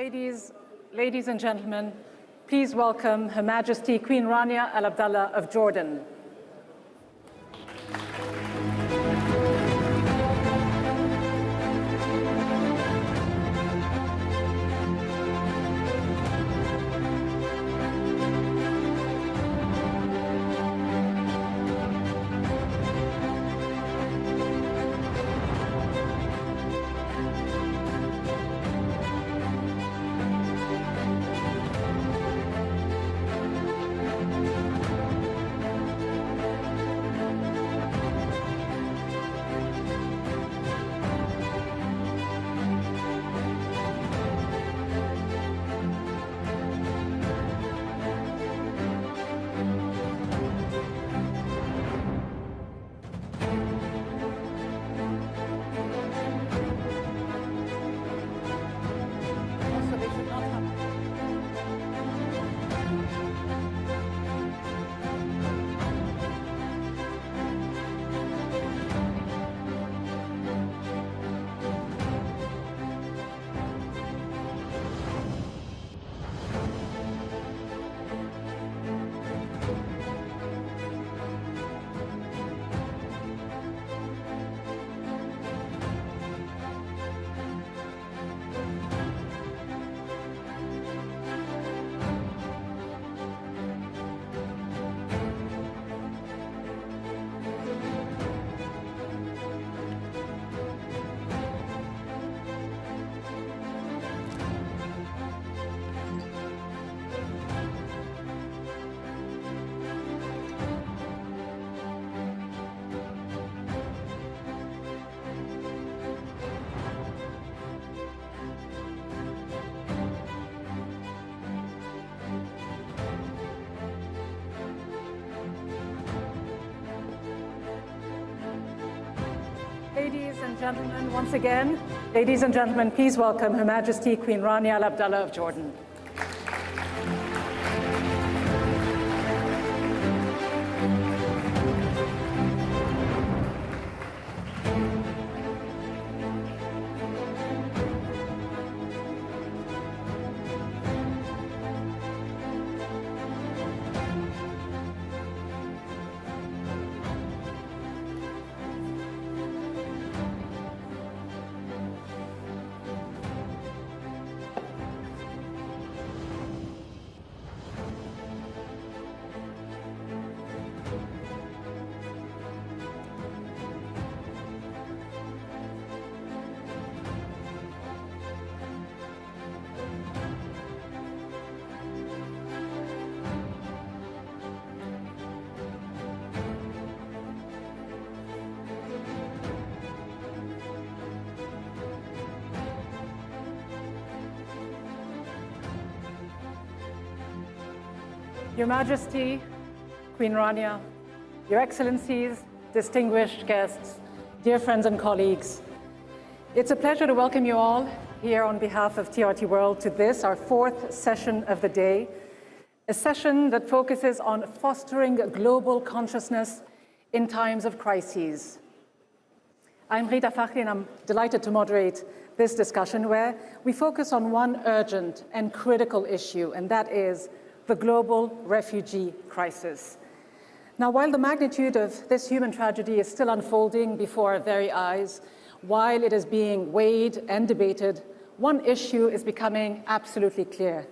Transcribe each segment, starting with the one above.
Ladies and gentlemen, please welcome Her Majesty Queen Rania Al Abdullah of Jordan. Ladies and gentlemen, once again, ladies and gentlemen, please welcome Her Majesty Queen Rania Al Abdullah of Jordan. Your Majesty, Queen Rania, Your Excellencies, distinguished guests, dear friends and colleagues, it's a pleasure to welcome you all here on behalf of TRT World to this, our fourth session of the day, a session that focuses on fostering global consciousness in times of crises. I'm Ghida Fakhry, and I'm delighted to moderate this discussion where we focus on one urgent and critical issue, and that is the global refugee crisis. Now, while the magnitude of this human tragedy is still unfolding before our very eyes, while it is being weighed and debated, one issue is becoming absolutely clear.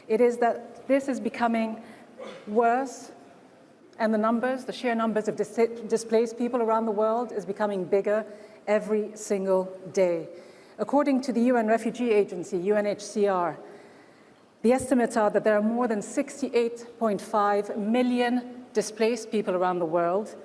It is that this is becoming worse, and the sheer numbers of displaced people around the world is becoming bigger every single day. According to the UN Refugee Agency, UNHCR, the estimates are that there are more than 68.5 million displaced people around the world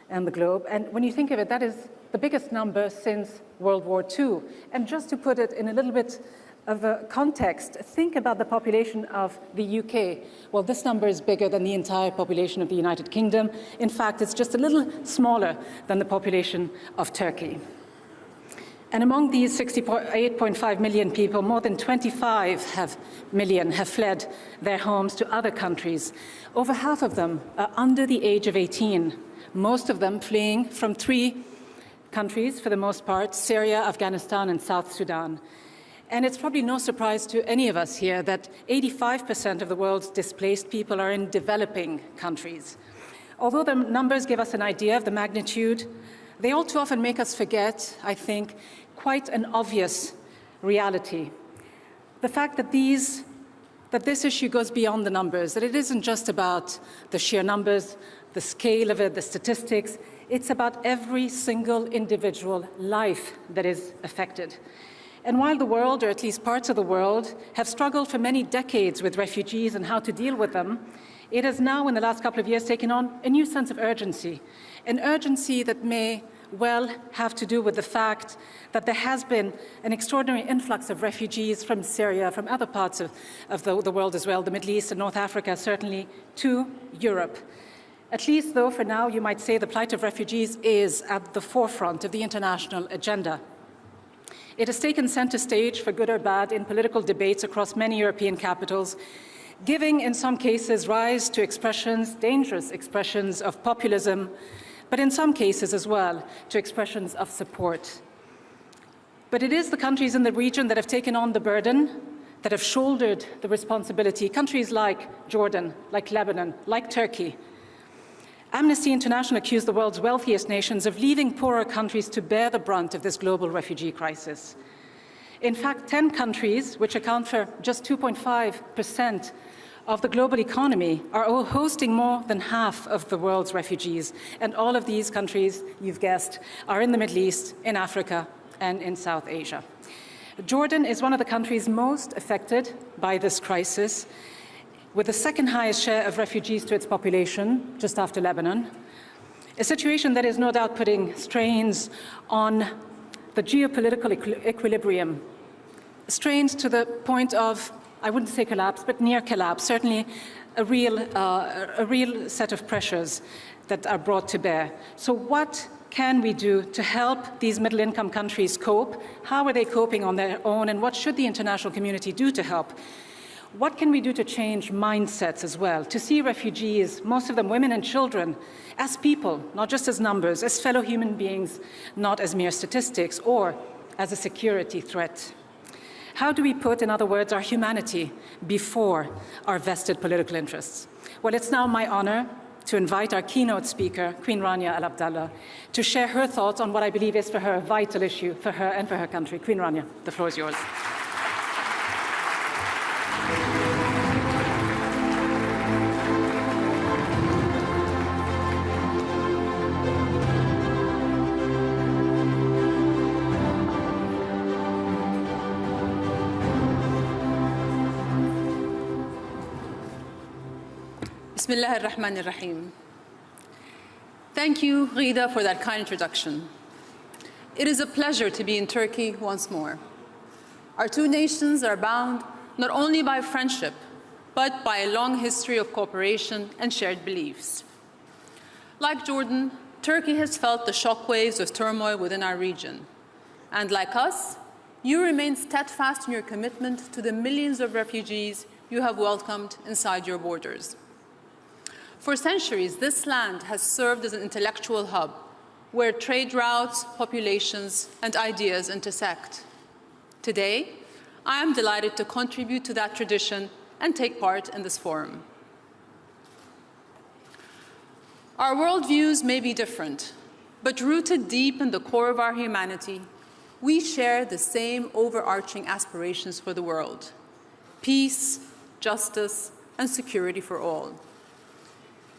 and the globe. And when you think of it, that is the biggest number since World War II. And just to put it in a little bit of a context, think about the population of the UK. Well, this number is bigger than the entire population of the United Kingdom. In fact, it's just a little smaller than the population of Turkey. And among these 68.5 million people, more than 25 million have fled their homes to other countries. Over half of them are under the age of 18, most of them fleeing from 3 countries, for the most part, Syria, Afghanistan, and South Sudan. And it's probably no surprise to any of us here that 85% of the world's displaced people are in developing countries. Although the numbers give us an idea of the magnitude, they all too often make us forget, I think, quite an obvious reality. The fact that this issue goes beyond the numbers, that it isn't just about the sheer numbers, the scale of it, the statistics. It's about every single individual life that is affected. And while the world, or at least parts of the world, have struggled for many decades with refugees and how to deal with them, it has now, in the last couple of years, taken on a new sense of urgency, an urgency that may well have to do with the fact that there has been an extraordinary influx of refugees from Syria, from other parts of the world as well, the Middle East and North Africa, certainly, to Europe. At least, though, for now, you might say the plight of refugees is at the forefront of the international agenda. It has taken center stage, for good or bad, in political debates across many European capitals, giving, in some cases, rise to expressions, dangerous expressions of populism, but in some cases as well, to expressions of support. But it is the countries in the region that have taken on the burden, that have shouldered the responsibility, countries like Jordan, like Lebanon, like Turkey. Amnesty International accused the world's wealthiest nations of leaving poorer countries to bear the brunt of this global refugee crisis. In fact, 10 countries, which account for just 2.5% of the global economy, are all hosting more than half of the world's refugees. And all of these countries, you've guessed, are in the Middle East, in Africa, and in South Asia. Jordan is one of the countries most affected by this crisis, with the second highest share of refugees to its population, just after Lebanon, a situation that is no doubt putting strains on the geopolitical equilibrium, strains to the point of, I wouldn't say collapse, but near collapse, certainly a real set of pressures that are brought to bear. So what can we do to help these middle-income countries cope? How are they coping on their own, and what should the international community do to help? What can we do to change mindsets as well, to see refugees, most of them women and children, as people, not just as numbers, as fellow human beings, not as mere statistics or as a security threat? How do we put, in other words, our humanity before our vested political interests? Well, it's now my honor to invite our keynote speaker, Queen Rania Al Abdullah, to share her thoughts on what I believe is for her a vital issue for her and for her country. Queen Rania, the floor is yours. Bismillah ar-Rahman ar-Rahim. Thank you, Ghida, for that kind introduction. It is a pleasure to be in Turkey once more. Our two nations are bound not only by friendship, but by a long history of cooperation and shared beliefs. Like Jordan, Turkey has felt the shockwaves of turmoil within our region. And like us, you remain steadfast in your commitment to the millions of refugees you have welcomed inside your borders. For centuries, this land has served as an intellectual hub where trade routes, populations, and ideas intersect. Today, I am delighted to contribute to that tradition and take part in this forum. Our worldviews may be different, but rooted deep in the core of our humanity, we share the same overarching aspirations for the world: peace, justice, and security for all.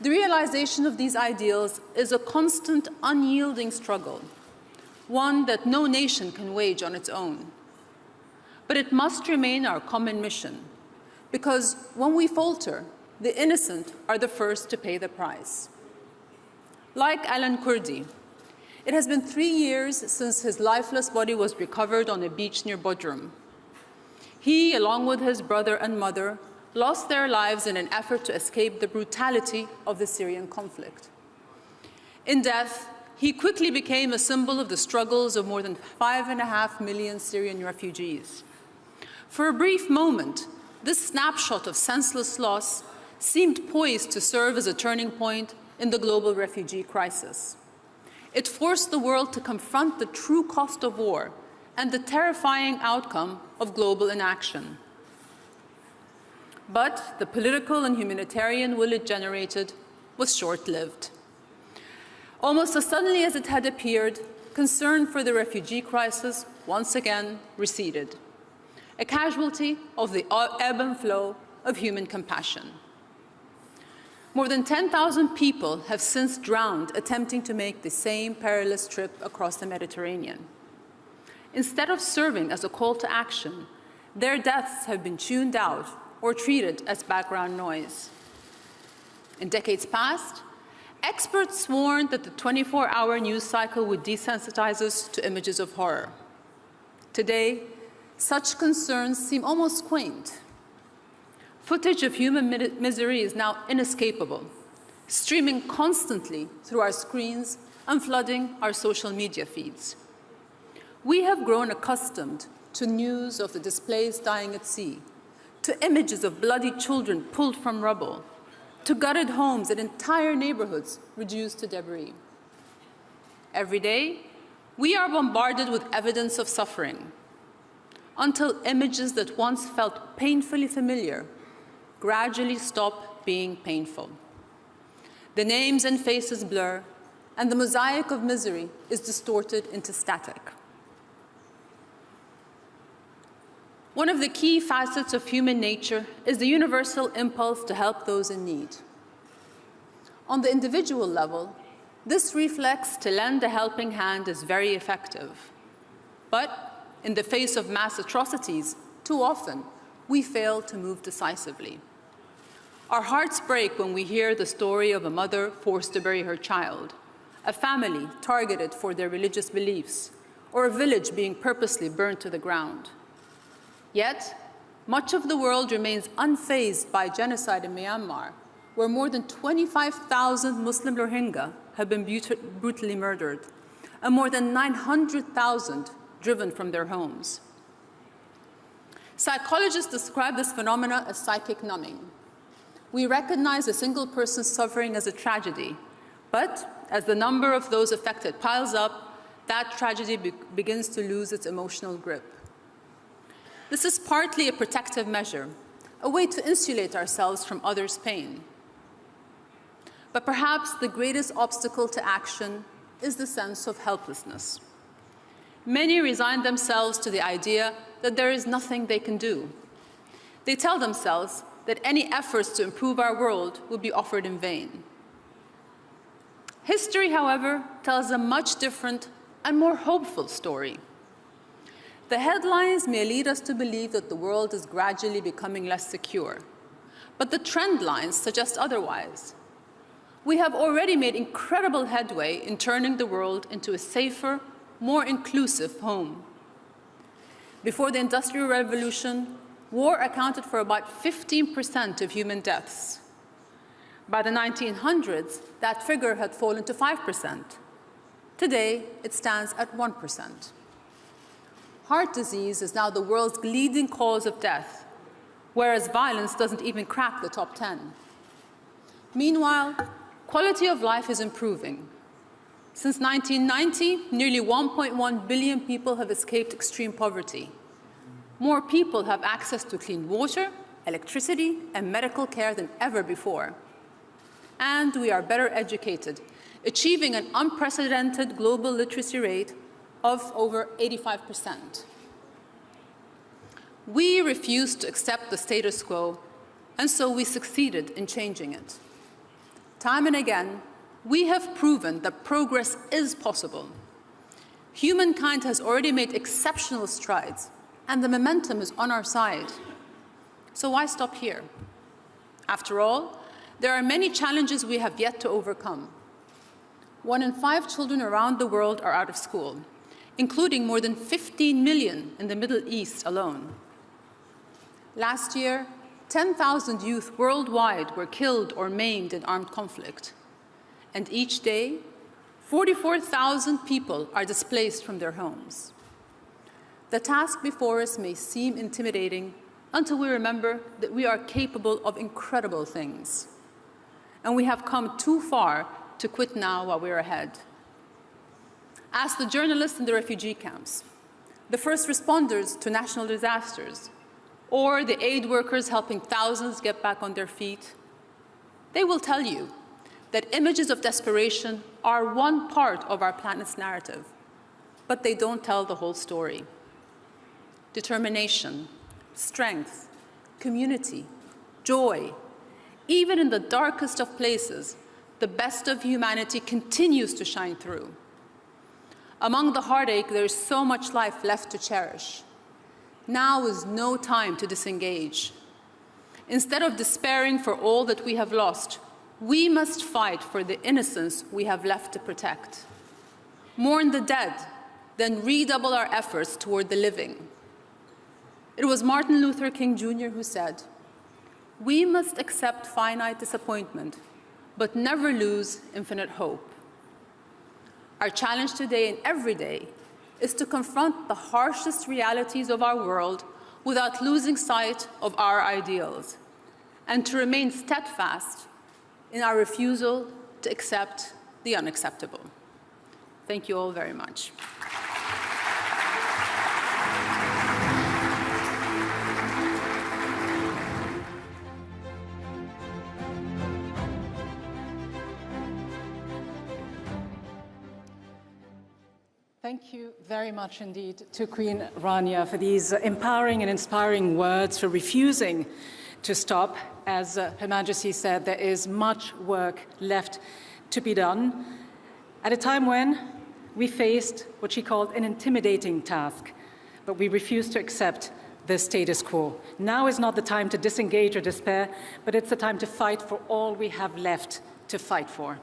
The realization of these ideals is a constant, unyielding struggle, one that no nation can wage on its own. But it must remain our common mission, because when we falter, the innocent are the first to pay the price. Like Alan Kurdi, it has been 3 years since his lifeless body was recovered on a beach near Bodrum. He, along with his brother and mother, lost their lives in an effort to escape the brutality of the Syrian conflict. In death, he quickly became a symbol of the struggles of more than 5.5 million Syrian refugees. For a brief moment, this snapshot of senseless loss seemed poised to serve as a turning point in the global refugee crisis. It forced the world to confront the true cost of war and the terrifying outcome of global inaction. But the political and humanitarian will it generated was short-lived. Almost as suddenly as it had appeared, concern for the refugee crisis once again receded, a casualty of the ebb and flow of human compassion. More than 10,000 people have since drowned attempting to make the same perilous trip across the Mediterranean. Instead of serving as a call to action, their deaths have been tuned out or treated as background noise. In decades past, experts warned that the 24-hour news cycle would desensitize us to images of horror. Today, such concerns seem almost quaint. Footage of human misery is now inescapable, streaming constantly through our screens and flooding our social media feeds. We have grown accustomed to news of the displaced dying at sea, to images of bloody children pulled from rubble, to gutted homes and entire neighborhoods reduced to debris. Every day, we are bombarded with evidence of suffering, until images that once felt painfully familiar gradually stop being painful. The names and faces blur, and the mosaic of misery is distorted into static. One of the key facets of human nature is the universal impulse to help those in need. On the individual level, this reflex to lend a helping hand is very effective. But in the face of mass atrocities, too often, we fail to move decisively. Our hearts break when we hear the story of a mother forced to bury her child, a family targeted for their religious beliefs, or a village being purposely burned to the ground. Yet, much of the world remains unfazed by genocide in Myanmar, where more than 25,000 Muslim Rohingya have been brutally murdered, and more than 900,000 driven from their homes. Psychologists describe this phenomenon as psychic numbing. We recognize a single person's suffering as a tragedy, but as the number of those affected piles up, that tragedy begins to lose its emotional grip. This is partly a protective measure, a way to insulate ourselves from others' pain. But perhaps the greatest obstacle to action is the sense of helplessness. Many resign themselves to the idea that there is nothing they can do. They tell themselves that any efforts to improve our world will be offered in vain. History, however, tells a much different and more hopeful story. The headlines may lead us to believe that the world is gradually becoming less secure, but the trend lines suggest otherwise. We have already made incredible headway in turning the world into a safer, more inclusive home. Before the Industrial Revolution, war accounted for about 15% of human deaths. By the 1900s, that figure had fallen to 5%. Today, it stands at 1%. Heart disease is now the world's leading cause of death, whereas violence doesn't even crack the top 10. Meanwhile, quality of life is improving. Since 1990, nearly 1.1 billion people have escaped extreme poverty. More people have access to clean water, electricity, and medical care than ever before. And we are better educated, achieving an unprecedented global literacy rate of over 85%. We refused to accept the status quo, and so we succeeded in changing it. Time and again, we have proven that progress is possible. Humankind has already made exceptional strides, and the momentum is on our side. So why stop here? After all, there are many challenges we have yet to overcome. 1 in 5 children around the world are out of school, including more than 15 million in the Middle East alone. Last year, 10,000 youth worldwide were killed or maimed in armed conflict. And each day, 44,000 people are displaced from their homes. The task before us may seem intimidating until we remember that we are capable of incredible things. And we have come too far to quit now while we're ahead. Ask the journalists in the refugee camps. the first responders to national disasters, or the aid workers helping thousands get back on their feet, they will tell you that images of desperation are one part of our planet's narrative, but they don't tell the whole story. Determination, strength, community, joy, even in the darkest of places, the best of humanity continues to shine through. Among the heartache, there is so much life left to cherish. Now is no time to disengage. Instead of despairing for all that we have lost, we must fight for the innocence we have left to protect. Mourn the dead, then redouble our efforts toward the living. It was Martin Luther King Jr. who said, "We must accept finite disappointment, but never lose infinite hope." Our challenge today and every day is to confront the harshest realities of our world without losing sight of our ideals, and to remain steadfast in our refusal to accept the unacceptable. Thank you all very much. Thank you very much indeed to Queen Rania for these empowering and inspiring words, for refusing to stop. As Her Majesty said, there is much work left to be done at a time when we faced what she called an intimidating task, but we refused to accept the status quo. Now is not the time to disengage or despair, but it's the time to fight for all we have left to fight for.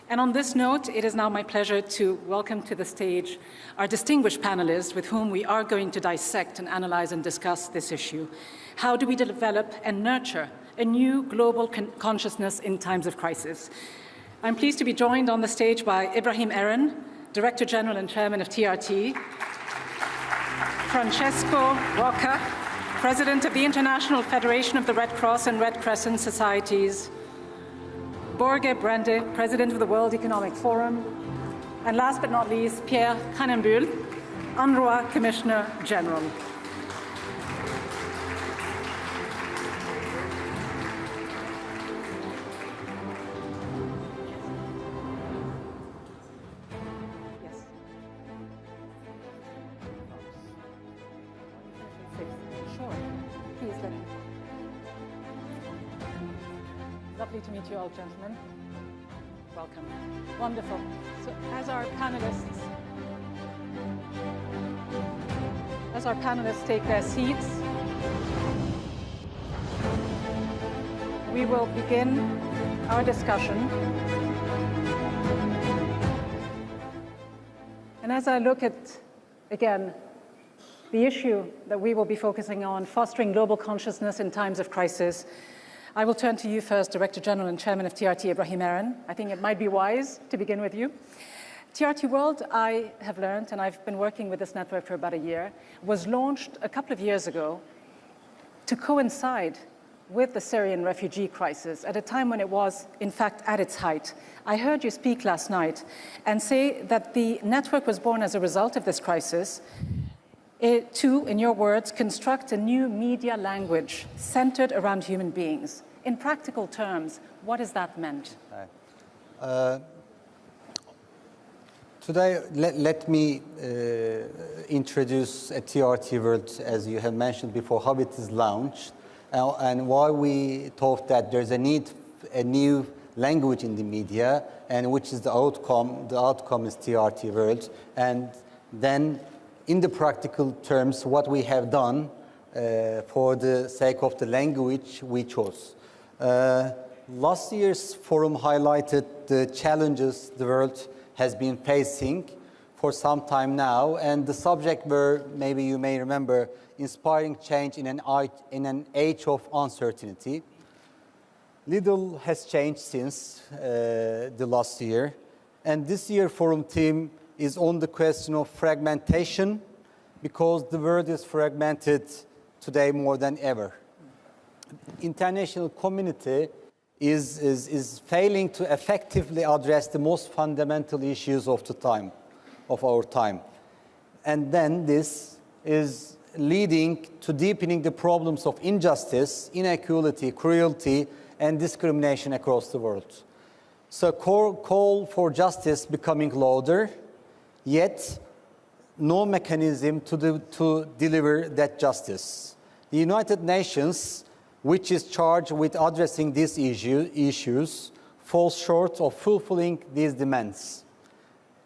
And on this note, it is now my pleasure to welcome to the stage our distinguished panelists with whom we are going to dissect and analyze and discuss this issue. How do we develop and nurture a new global consciousness in times of crisis? I'm pleased to be joined on the stage by Ibrahim Eren, Director General and Chairman of TRT, Francesco Rocca, President of the International Federation of the Red Cross and Red Crescent Societies, Børge Brende, President of the World Economic Forum, and last but not least, Pierre, Krähenbühl, UNRWA Commissioner General. Lovely to meet you all, gentlemen. Welcome. Wonderful. So as our panelists take their seats, we will begin our discussion. And as I look at, again, the issue that we will be focusing on, fostering global consciousness in times of crisis, I will turn to you first, Director General and Chairman of TRT, Ibrahim Eren. I think it might be wise to begin with you. TRT World, I have learned, and I've been working with this network for about a year, was launched a couple of years ago to coincide with the Syrian refugee crisis at a time when it was, in fact, at its height. I heard you speak last night and say that the network was born as a result of this crisis to, in your words, construct a new media language centered around human beings. In practical terms, what has that meant? Today, let me introduce a TRT World, as you have mentioned before, how it is launched, and why we thought that there's a need, a new language in the media, and which is the outcome. The outcome is TRT World, and then in the practical terms, what we have done for the sake of the language we chose. Last year's forum highlighted the challenges the world has been facing for some time now, and the subject were, maybe you may remember, inspiring change in an age of uncertainty. Little has changed since the last year, and this year forum theme is on the question of fragmentation, because the world is fragmented today more than ever. International community is failing to effectively address the most fundamental issues of our time. And then this is leading to deepening the problems of injustice, inequality, cruelty, and discrimination across the world. So call for justice becoming louder, yet no mechanism to deliver that justice. The United Nations, which is charged with addressing these issues, falls short of fulfilling these demands.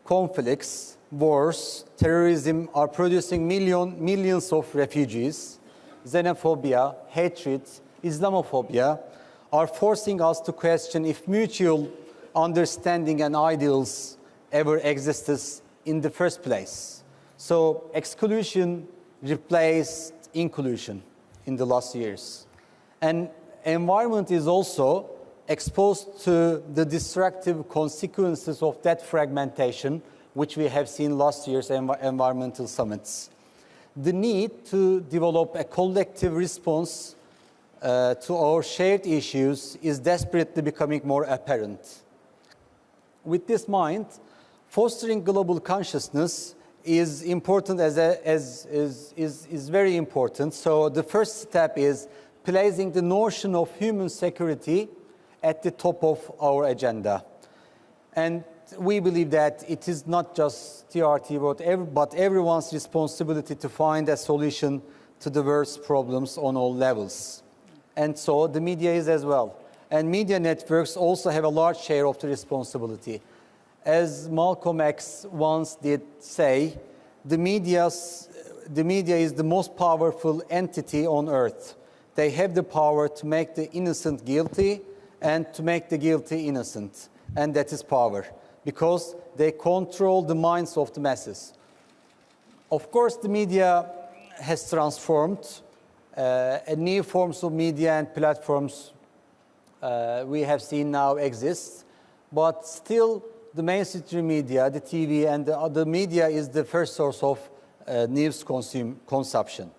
Conflicts, wars, terrorism are producing millions of refugees. Xenophobia, hatred, Islamophobia are forcing us to question if mutual understanding and ideals ever existed in the first place. So exclusion replaced inclusion in the last years. And environment is also exposed to the destructive consequences of that fragmentation, which we have seen last year's environmental summits. The need to develop a collective response to our shared issues is desperately becoming more apparent. With this mind, fostering global consciousness is important is very important. So the first step is placing the notion of human security at the top of our agenda. And we believe that it is not just TRT, but everyone's responsibility to find a solution to the world's problems on all levels. And so the media is as well. And media networks also have a large share of the responsibility. As Malcolm X once did say, the media is the most powerful entity on earth. They have the power to make the innocent guilty and to make the guilty innocent. And that is power, because they control the minds of the masses. Of course, the media has transformed. New forms of media and platforms we have seen now exist, but still the mainstream media, the TV and the other media is the first source of news consumption.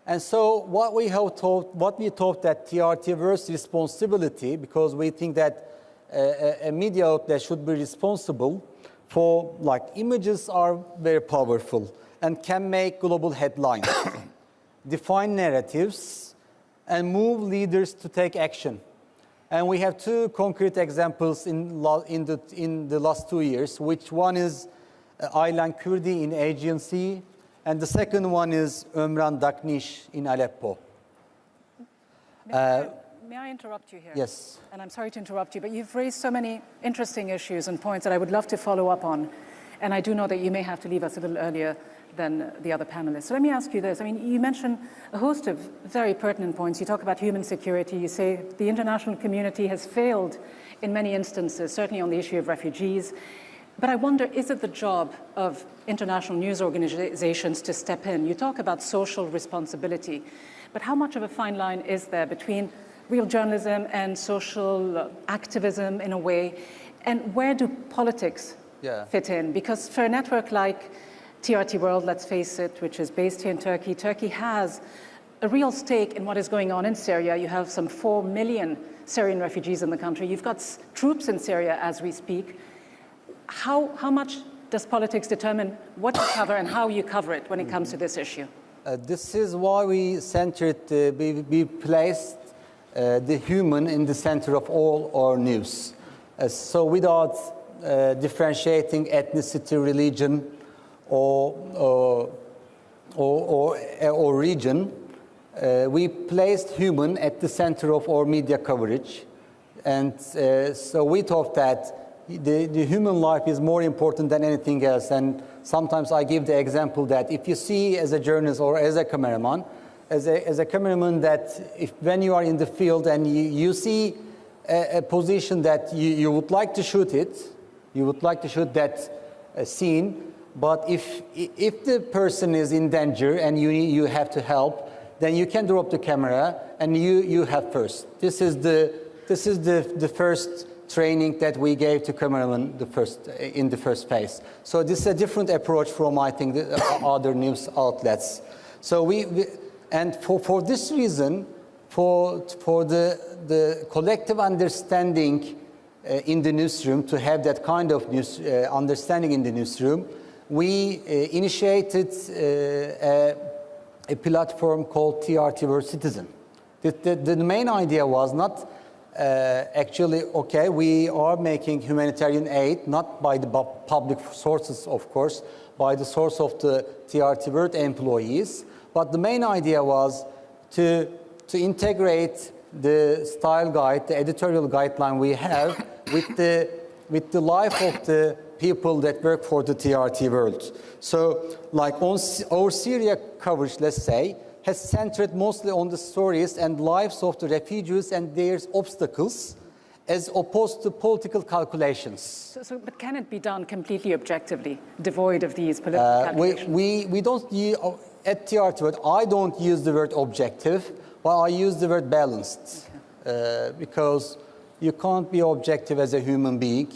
And so what we thought that TRT was responsibility, because we think that a media outlet should be responsible for, like, images are very powerful and can make global headlines, define narratives, and move leaders to take action. And we have two concrete examples in the last 2 years, which one is Aylan Kurdi in Aegean Sea, and the second one is Ömran Daknish in Aleppo. May I interrupt you here? Yes. And I'm sorry to interrupt you, but you've raised so many interesting issues and points that I would love to follow up on. And I do know that you may have to leave us a little earlier than the other panelists. So let me ask you this. I mean, you mentioned a host of very pertinent points. You talk about human security. You say the international community has failed in many instances, certainly on the issue of refugees. But I wonder, is it the job of international news organizations to step in? You talk about social responsibility, but how much of a fine line is there between real journalism and social activism in a way? And where do politics fit in? Because for a network like TRT World, let's face it, which is based here in Turkey, Turkey has a real stake in what is going on in Syria. You have some 4 million Syrian refugees in the country. You've got troops in Syria as we speak. How much does politics determine what you cover and how you cover it when it comes to this issue? This is why we we placed the human in the center of all our news. So without differentiating ethnicity, religion, or region, we placed human at the center of our media coverage. And so we thought that the human life is more important than anything else. And sometimes I give the example that if you see as a journalist or as a cameraman, as a cameraman, that when you are in the field and you see a position that you would like to shoot it, you would like to shoot that scene, but if the person is in danger and you have to help, then you can drop the camera and you have first. This is the first training that we gave to cameramen in the first phase. So this is a different approach from, I think, the other news outlets. So and for this reason, for the collective understanding in the newsroom, to have that kind of understanding in the newsroom, we initiated a platform called TRT World Citizen. The main idea was not actually, okay, we are making humanitarian aid, not by the public sources, of course, by the source of the TRT World employees, but the main idea was to integrate the style guide, the editorial guideline we have with the life of the people that work for the TRT World. So, like our Syria coverage, let's say, has centered mostly on the stories and lives of the refugees and their obstacles, as opposed to political calculations. But can it be done completely objectively, devoid of these political calculations? We don't use, at TRT World, I don't use the word objective, but I use the word balanced, because you can't be objective as a human being.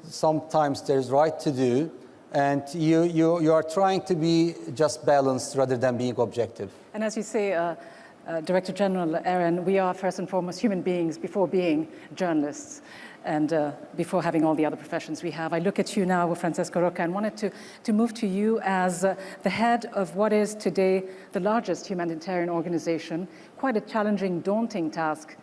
Sometimes there's right to do, and you are trying to be just balanced rather than being objective. And as you say, Director General Eren, we are first and foremost human beings before being journalists and before having all the other professions we have. I look at you now, Francesco, Rocca, and wanted to move to you as the head of what is today the largest humanitarian organization, quite a challenging, daunting task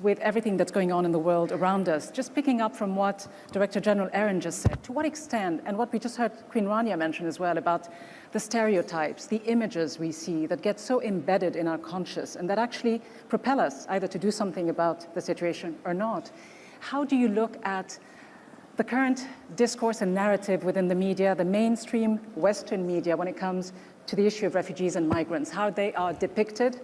with everything that's going on in the world around us. Just picking up from what Director General Eren just said, to what extent, and what we just heard Queen Rania mention as well about the stereotypes, the images we see that get so embedded in our conscious and that actually propel us either to do something about the situation or not. How do you look at the current discourse and narrative within the media, the mainstream Western media, when it comes to the issue of refugees and migrants, how they are depicted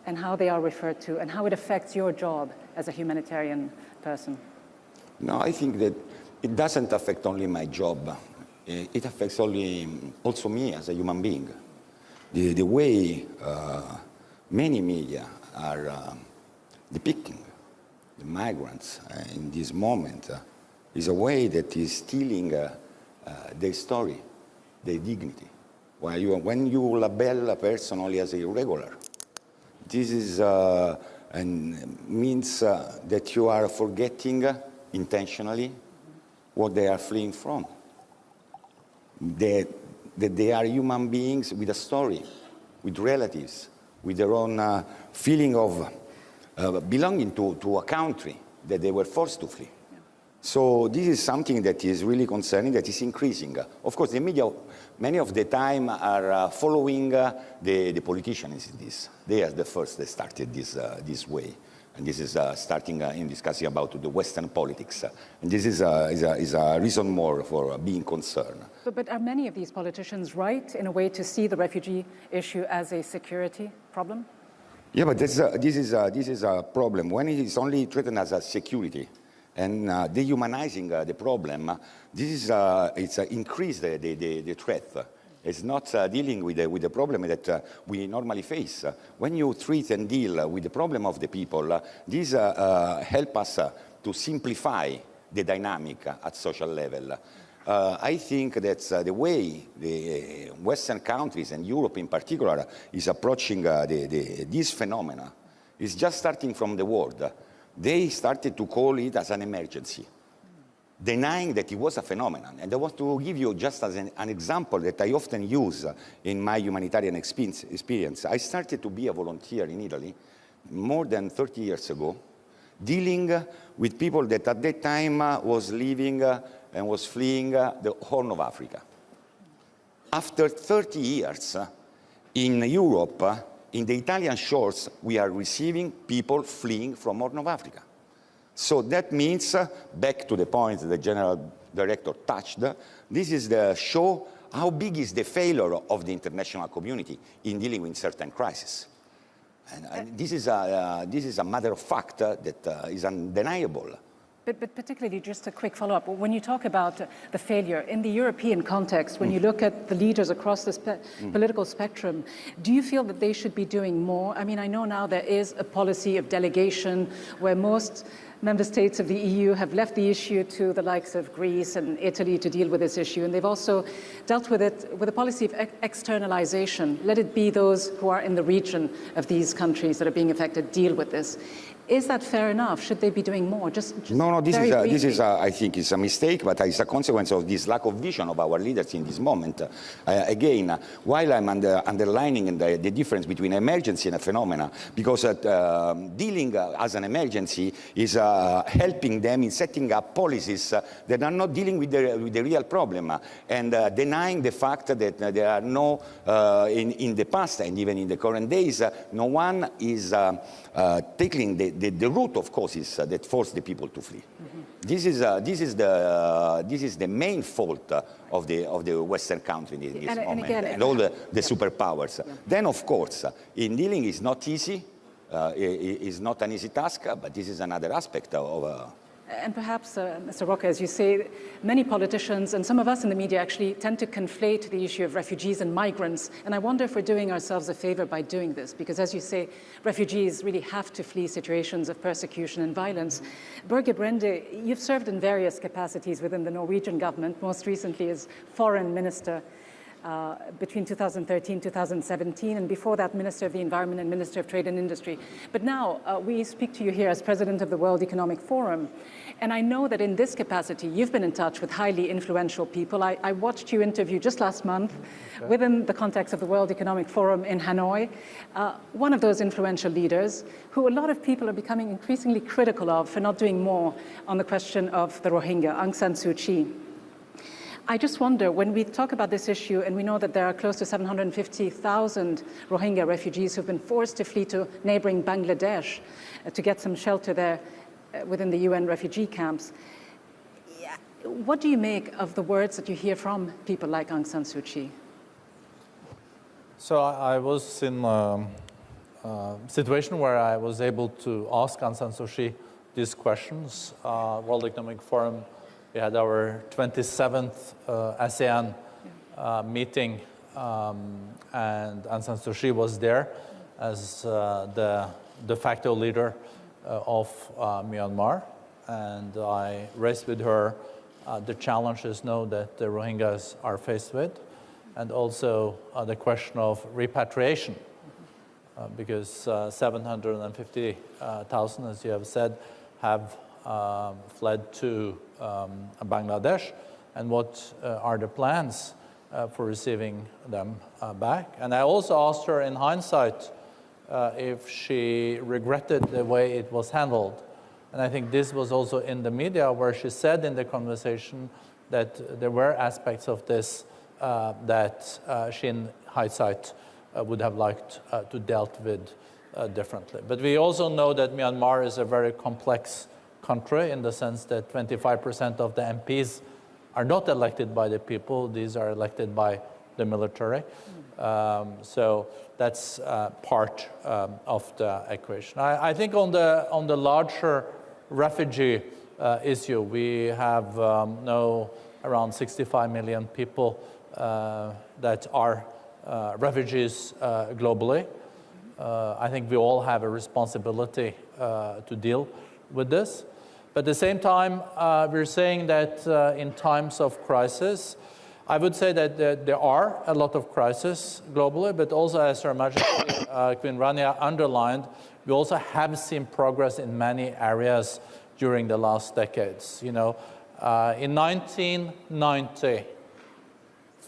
and how they are referred to, and how it affects your job as a humanitarian person? No, I think that it doesn't affect only my job. It affects also me as a human being. The way many media are depicting the migrants in this moment is a way that is stealing their story, their dignity. When you label a person only as irregular, this is and means that you are forgetting intentionally what they are fleeing from. That they are human beings with a story, with relatives, with their own feeling of belonging to a country that they were forced to flee. Yeah. So this is something that is really concerning, that is increasing. Of course, the media, many of the time, are following the politicians in this. They are the first that started this way. And this is starting in discussing about the Western politics. And this is a reason more for being concerned. But are many of these politicians right, in a way, to see the refugee issue as a security problem? Yeah, but this is a problem. When it is only treated as a security and dehumanizing the problem, it's increased the threat. It's not dealing with the problem that we normally face. When you treat and deal with the problem of the people, this help us to simplify the dynamic at social level. I think that the way the Western countries and Europe in particular is approaching this phenomena is just starting from the world. They started to call it as an emergency, denying that it was a phenomenon. And I want to give you just as an example that I often use in my humanitarian experience. I started to be a volunteer in Italy more than 30 years ago, dealing with people that at that time was living and was fleeing the Horn of Africa. After 30 years in Europe, in the Italian shores, we are receiving people fleeing from Horn of Africa. So that means, back to the point the General Director touched, this is the show how big is the failure of the international community in dealing with certain crises. And this is a matter of fact that is undeniable. But particularly, just a quick follow-up, when you talk about the failure, in the European context, when you look at the leaders across the political spectrum, do you feel that they should be doing more? I mean, I know now there is a policy of delegation where most member states of the EU have left the issue to the likes of Greece and Italy to deal with this issue, and they've also dealt with it with a policy of externalization. Let it be those who are in the region of these countries that are being affected deal with this. Is that fair enough? Should they be doing more? No, this is I think it's a mistake, but it's a consequence of this lack of vision of our leaders in this moment. Again, while I'm underlining the difference between emergency and a phenomena, because dealing as an emergency is helping them in setting up policies that are not dealing with the real problem and denying the fact that there are no, in the past and even in the current days, no one is tackling the root of causes that force the people to flee. Mm-hmm. This is the main fault of the Western country in this moment, and all the superpowers. Yeah. Then, of course, in dealing is not easy. Is not an easy task, but this is another aspect of. And perhaps, Mr. Rocca, as you say, many politicians and some of us in the media actually tend to conflate the issue of refugees and migrants. And I wonder if we're doing ourselves a favor by doing this, because as you say, refugees really have to flee situations of persecution and violence. Børge, Brende, you've served in various capacities within the Norwegian government, most recently as foreign minister between 2013 and 2017, and before that, Minister of the Environment and Minister of Trade and Industry. But now we speak to you here as President of the World Economic Forum. And I know that in this capacity, you've been in touch with highly influential people. I watched you interview just last month within the context of the World Economic Forum in Hanoi, one of those influential leaders who a lot of people are becoming increasingly critical of for not doing more on the question of the Rohingya, Aung San Suu Kyi. I just wonder, when we talk about this issue, and we know that there are close to 750,000 Rohingya refugees who've been forced to flee to neighboring Bangladesh to get some shelter there within the UN refugee camps. What do you make of the words that you hear from people like Aung San Suu Kyi? So I was in a situation where I was able to ask Aung San Suu Kyi these questions. World Economic Forum, we had our 27th ASEAN meeting, and Aung San Suu Kyi was there as the de facto leader of Myanmar. And I raised with her the challenges now that the Rohingyas are faced with, and also the question of repatriation, because 750,000, as you have said, have fled to Bangladesh, and what are the plans for receiving them back. And I also asked her in hindsight if she regretted the way it was handled. And I think this was also in the media, where she said in the conversation that there were aspects of this that she in hindsight would have liked to dealt with differently. But we also know that Myanmar is a very complex country in the sense that 25% of the MPs are not elected by the people. These are elected by the military. So that's part of the equation. I think on the larger refugee issue, we have now around 65 million people that are refugees globally. I think we all have a responsibility to deal with this. But at the same time, we're saying that in times of crisis, I would say that there are a lot of crises globally, but also, as Her Majesty Queen Rania underlined, we also have seen progress in many areas during the last decades. You know, in 1990,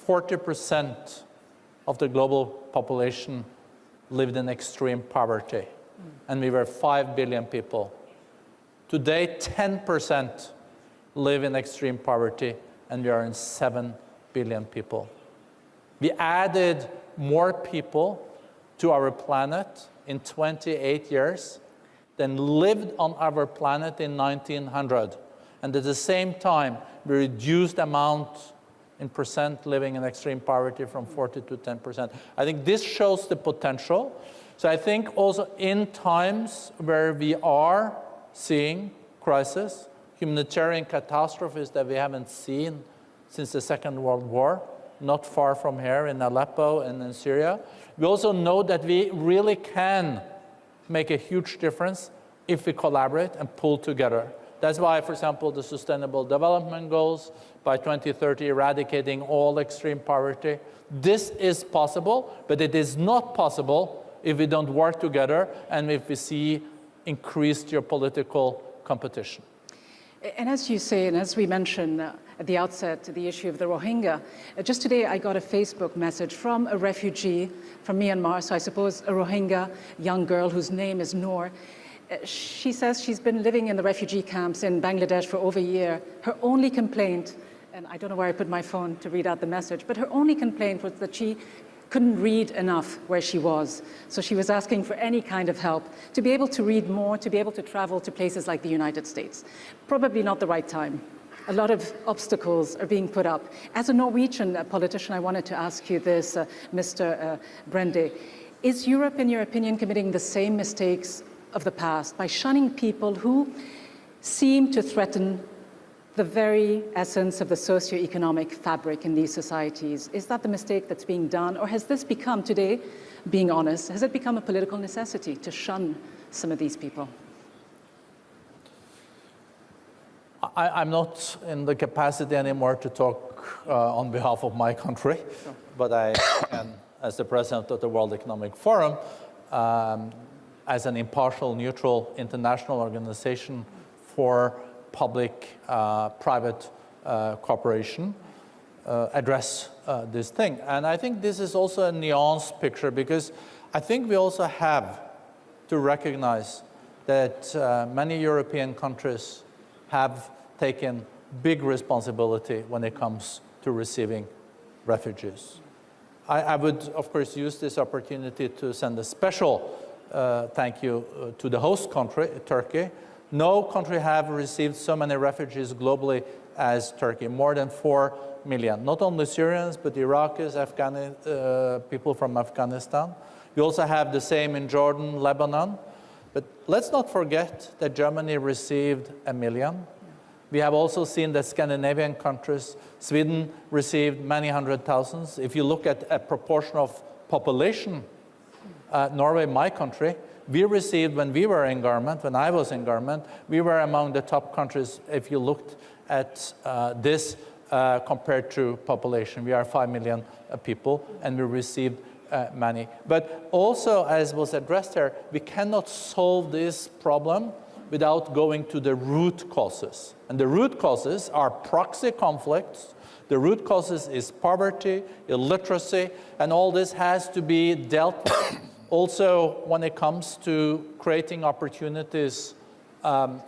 40% of the global population lived in extreme poverty, and we were 5 billion people. Today, 10% live in extreme poverty, and we are in 7 billion people. We added more people to our planet in 28 years than lived on our planet in 1900. And at the same time, we reduced the amount in percent living in extreme poverty from 40 to 10%. I think this shows the potential. So I think also in times where we are seeing crisis, humanitarian catastrophes that we haven't seen since the Second World War, not far from here in Aleppo and in Syria. We also know that we really can make a huge difference if we collaborate and pull together. That's why, for example, the Sustainable Development Goals, by 2030, eradicating all extreme poverty. This is possible, but it is not possible if we don't work together and if we see increased geopolitical competition. And as you say, and as we mentioned at the outset, the issue of the Rohingya, just today I got a Facebook message from a refugee from Myanmar, so I suppose a Rohingya young girl whose name is Noor. She says she's been living in the refugee camps in Bangladesh for over a year. Her only complaint, and I don't know where I put my phone to read out the message, but her only complaint was that she couldn't read enough where she was. So she was asking for any kind of help to be able to read more, to be able to travel to places like the United States. Probably not the right time. A lot of obstacles are being put up. As a Norwegian politician, I wanted to ask you this, Mr. Brende. Is Europe, in your opinion, committing the same mistakes of the past by shunning people who seem to threaten the very essence of the socio-economic fabric in these societies? Is that the mistake that's being done? Or has this become today, being honest, has it become a political necessity to shun some of these people? I'm not in the capacity anymore to talk on behalf of my country, sure. But I can, as the president of the World Economic Forum, as an impartial, neutral international organization for public-private cooperation, address this thing. And I think this is also a nuanced picture, because I think we also have to recognize that many European countries have taken big responsibility when it comes to receiving refugees. I would, of course, use this opportunity to send a special thank you to the host country, Turkey. No country have received so many refugees globally as Turkey, more than 4 million. Not only Syrians, but Iraqis, people from Afghanistan. We also have the same in Jordan, Lebanon. But let's not forget that Germany received 1 million. We have also seen that Scandinavian countries, Sweden received many hundred thousands. If you look at a proportion of population, Norway, my country, we received, when we were in government, when I was in government, we were among the top countries if you looked at this compared to population. We are 5 million people, and we received many. But also, as was addressed here, we cannot solve this problem without going to the root causes. And the root causes are proxy conflicts. The root causes is poverty, illiteracy, and all this has to be dealt with. Also, when it comes to creating opportunities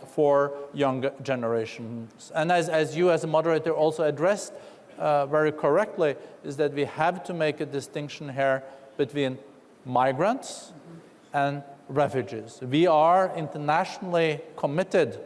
for younger generations. And as you as a moderator also addressed very correctly, is that we have to make a distinction here between migrants and refugees. We are internationally committed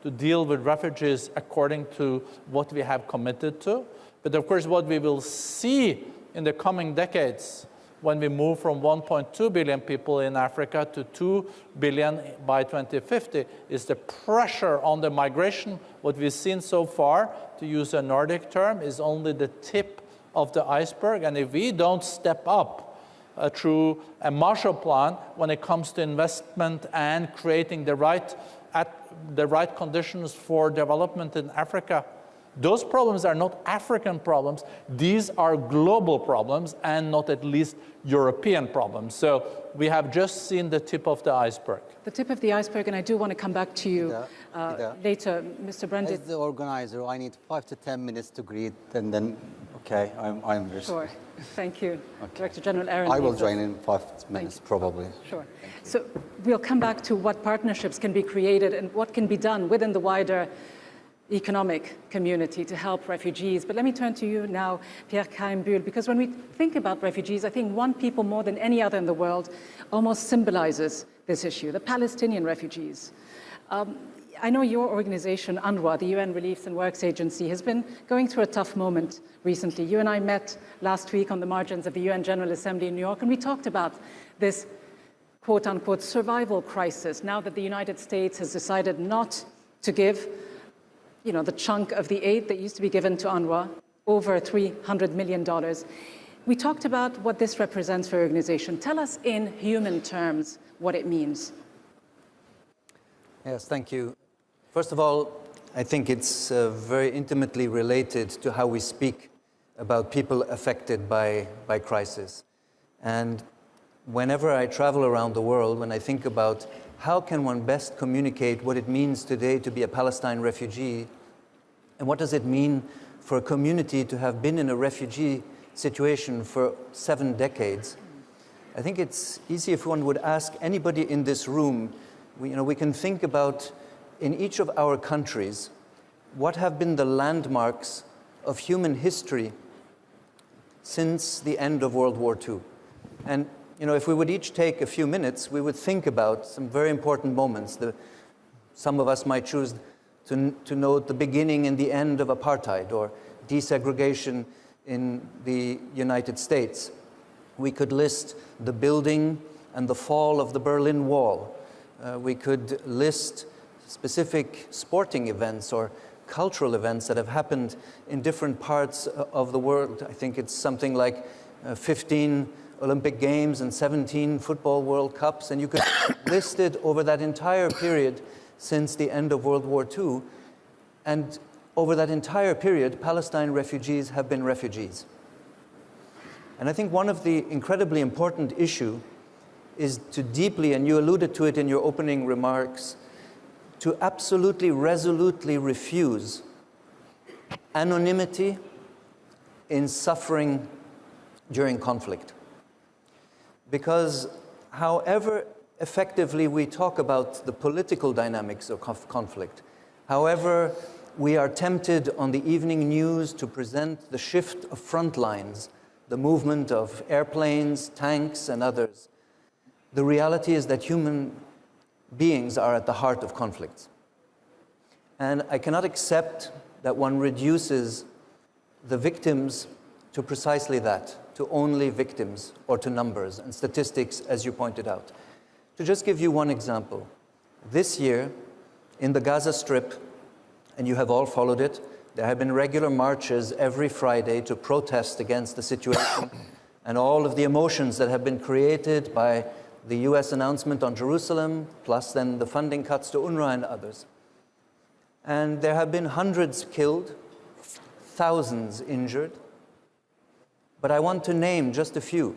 to deal with refugees according to what we have committed to. But of course, what we will see in the coming decades when we move from 1.2 billion people in Africa to 2 billion by 2050 is the pressure on the migration. What we've seen so far, to use a Nordic term, is only the tip of the iceberg. And if we don't step up through a Marshall Plan when it comes to investment and creating the right conditions for development in Africa, those problems are not African problems. These are global problems and not at least European problems. So we have just seen the tip of the iceberg. The tip of the iceberg, and I do want to come back to you later, Mr. Brende. As the organizer, I need 5 to 10 minutes to greet, and then, okay, I'm sure. Thank you. Okay. Director General Eren. I will join in 5 minutes, probably. Sure. So we'll come back to what partnerships can be created and what can be done within the wider economic community to help refugees. But let me turn to you now, Pierre Krähenbühl, because when we think about refugees, I think one people more than any other in the world almost symbolizes this issue, the Palestinian refugees. I know your organization, UNRWA, the UN Relief and Works Agency, has been going through a tough moment recently. You and I met last week on the margins of the UN General Assembly in New York, and we talked about this quote-unquote survival crisis now that the United States has decided not to give the chunk of the aid that used to be given to UNRWA, over $300 million. We talked about what this represents for your organization. Tell us in human terms what it means. Yes, thank you. First of all, I think it's very intimately related to how we speak about people affected by crisis. And whenever I travel around the world, when I think about how can one best communicate what it means today to be a Palestine refugee, and what does it mean for a community to have been in a refugee situation for 7 decades. I think it's easy if one would ask anybody in this room, we can think about in each of our countries, what have been the landmarks of human history since the end of World War II? And if we would each take a few minutes, we would think about some very important moments. Some of us might choose to note the beginning and the end of apartheid or desegregation in the United States. We could list the building and the fall of the Berlin Wall. We could list specific sporting events or cultural events that have happened in different parts of the world. I think it's something like 15 Olympic Games and 17 Football World Cups, and you could list it over that entire period since the end of World War II. And over that entire period, Palestine refugees have been refugees. And I think one of the incredibly important issues is to deeply, and you alluded to it in your opening remarks, to absolutely, resolutely refuse anonymity in suffering during conflict. Because however effectively we talk about the political dynamics of conflict, however we are tempted on the evening news to present the shift of front lines, the movement of airplanes, tanks, and others, the reality is that human beings are at the heart of conflicts. And I cannot accept that one reduces the victims to precisely that, to only victims or to numbers and statistics, as you pointed out. To just give you one example, this year in the Gaza Strip, and you have all followed it, there have been regular marches every Friday to protest against the situation and all of the emotions that have been created by the US announcement on Jerusalem, plus then the funding cuts to UNRWA and others. And there have been hundreds killed, thousands injured. But I want to name just a few.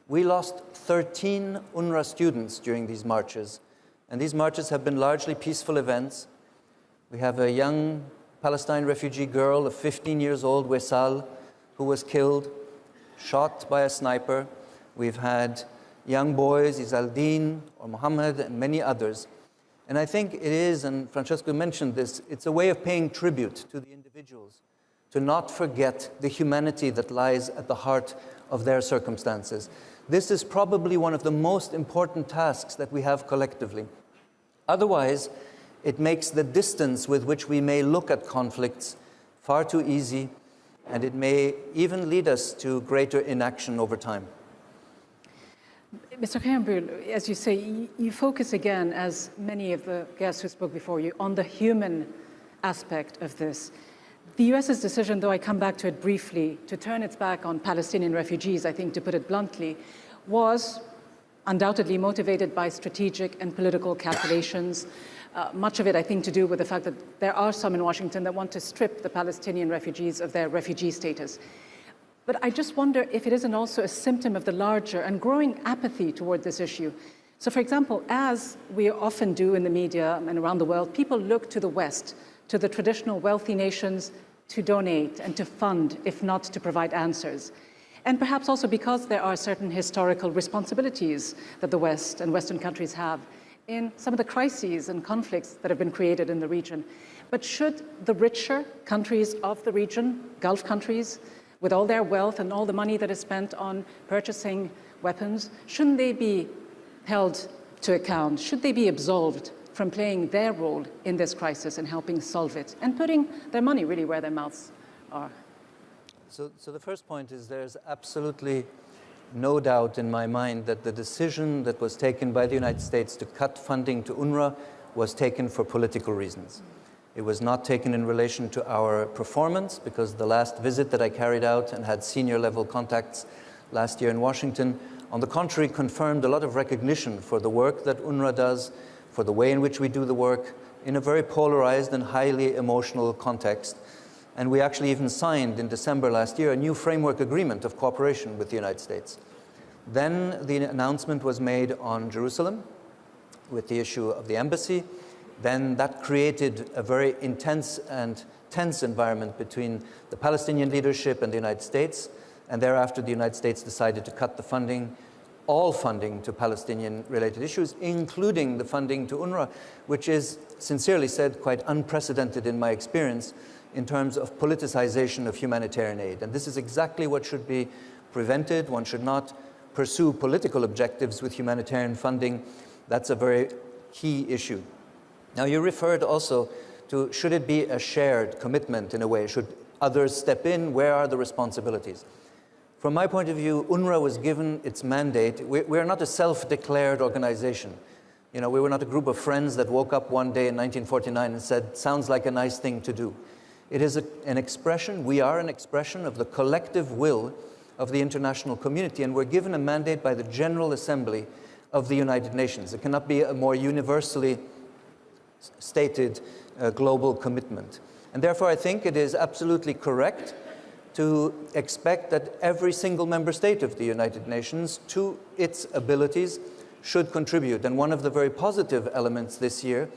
We lost 13 UNRWA students during these marches, and these marches have been largely peaceful events. We have a young Palestine refugee girl of 15 years old, Wesal, who was killed, shot by a sniper. We've had young boys, Izaldin or Mohammed, and many others. And I think it is, and Francesco mentioned this, it's a way of paying tribute to the individuals, to not forget the humanity that lies at the heart of their circumstances. This is probably one of the most important tasks that we have collectively. Otherwise, it makes the distance with which we may look at conflicts far too easy, and it may even lead us to greater inaction over time. Mr. Krähenbühl, as you say, you focus again, as many of the guests who spoke before you, on the human aspect of this. The US's decision, though I come back to it briefly, to turn its back on Palestinian refugees, I think to put it bluntly, was undoubtedly motivated by strategic and political calculations. Much of it, I think, to do with the fact that there are some in Washington that want to strip the Palestinian refugees of their refugee status. But I just wonder if it isn't also a symptom of the larger and growing apathy toward this issue. So, for example, as we often do in the media and around the world, people look to the West, to the traditional wealthy nations, to donate and to fund, if not to provide answers. And perhaps also because there are certain historical responsibilities that the West and Western countries have in some of the crises and conflicts that have been created in the region. But should the richer countries of the region, Gulf countries, with all their wealth and all the money that is spent on purchasing weapons, shouldn't they be held to account? Should they be absolved from playing their role in this crisis and helping solve it and putting their money really where their mouths are? So the first point is there's absolutely no doubt in my mind that the decision that was taken by the United States to cut funding to UNRWA was taken for political reasons. It was not taken in relation to our performance, because the last visit that I carried out and had senior level contacts last year in Washington, on the contrary, confirmed a lot of recognition for the work that UNRWA does, for the way in which we do the work, in a very polarized and highly emotional context. And we actually even signed in December last year a new framework agreement of cooperation with the United States. Then the announcement was made on Jerusalem. with the issue of the embassy. Then that created a very intense and tense environment between the Palestinian leadership and the United States. And thereafter, the United States decided to cut the funding, all funding to Palestinian-related issues, including the funding to UNRWA, which is, sincerely said, quite unprecedented in my experience in terms of politicization of humanitarian aid. And this is exactly what should be prevented. One should not pursue political objectives with humanitarian funding. That's a very key issue. Now, you referred also to, should it be a shared commitment in a way? Should others step in? Where are the responsibilities? From my point of view, UNRWA was given its mandate. We are not a self-declared organization. You know, we were not a group of friends that woke up one day in 1949 and said, sounds like a nice thing to do. It is an expression, we are an expression of the collective will of the international community, and we're given a mandate by the General Assembly of the United Nations. It cannot be a more universally stated global commitment. And therefore, I think it is absolutely correct to expect that every single member state of the United Nations, to its abilities, should contribute. And one of the very positive elements this year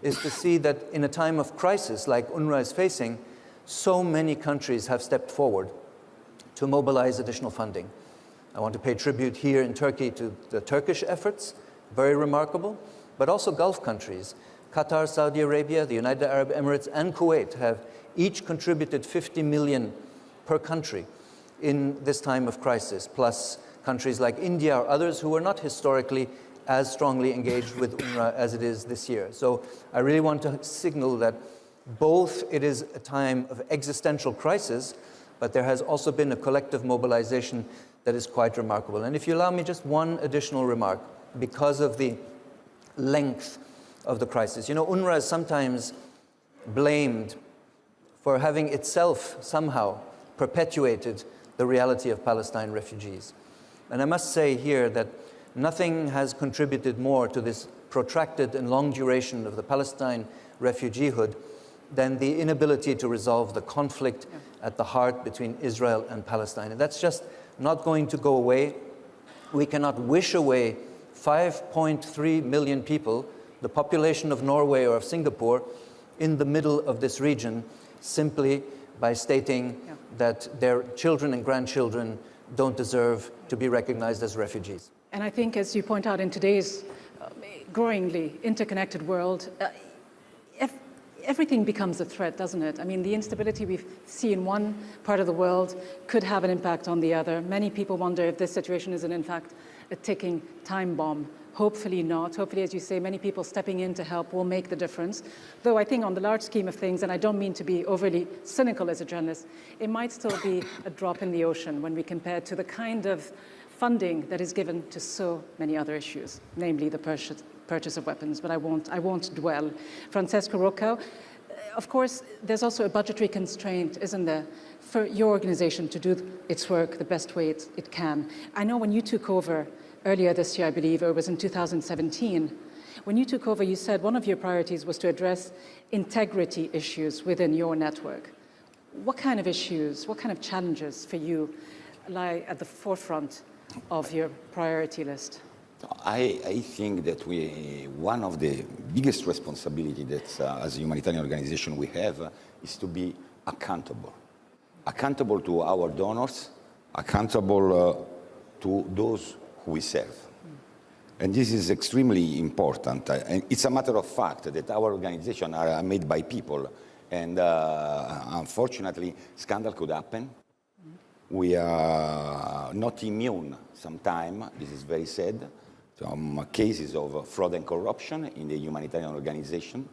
is to see that in a time of crisis like UNRWA is facing, so many countries have stepped forward to mobilize additional funding. I want to pay tribute here in Turkey to the Turkish efforts, very remarkable, but also Gulf countries. Qatar, Saudi Arabia, the United Arab Emirates, and Kuwait have each contributed 50 million per country in this time of crisis, plus countries like India or others who were not historically as strongly engaged with UNRWA as it is this year. So I really want to signal that both it is a time of existential crisis, but there has also been a collective mobilization that is quite remarkable. And if you allow me just one additional remark, because of the length of the crisis. You know, UNRWA is sometimes blamed for having itself somehow perpetuated the reality of Palestine refugees. And I must say here that nothing has contributed more to this protracted and long duration of the Palestine refugeehood than the inability to resolve the conflict at the heart between Israel and Palestine. And that's just not going to go away. We cannot wish away 5.3 million people, the population of Norway or of Singapore, in the middle of this region, simply by stating that their children and grandchildren don't deserve to be recognized as refugees. And I think, as you point out, in today's growingly interconnected world, everything becomes a threat, doesn't it? I mean, the instability we see in one part of the world could have an impact on the other. Many people wonder if this situation isn't, in fact, a ticking time bomb. Hopefully not. Hopefully, as you say, many people stepping in to help will make the difference. Though I think on the large scheme of things, and I don't mean to be overly cynical as a journalist, it might still be a drop in the ocean when we compare to the kind of funding that is given to so many other issues, namely the purchase of weapons, but I won't dwell. Francesco, Rocca, of course, there's also a budgetary constraint, isn't there, for your organization to do its work the best way it can. I know when you took over earlier this year, I believe, or it was in 2017, when you took over, you said one of your priorities was to address integrity issues within your network. What kind of issues, what kind of challenges for you lie at the forefront of your priority list? I think that one of the biggest responsibilities that as a humanitarian organization we have is to be accountable. Accountable to our donors, accountable to those who we serve. And this is extremely important. And it's a matter of fact that our organization are made by people. And unfortunately, scandal could happen. We are not immune sometimes, this is very sad, some cases of fraud and corruption in the humanitarian organization.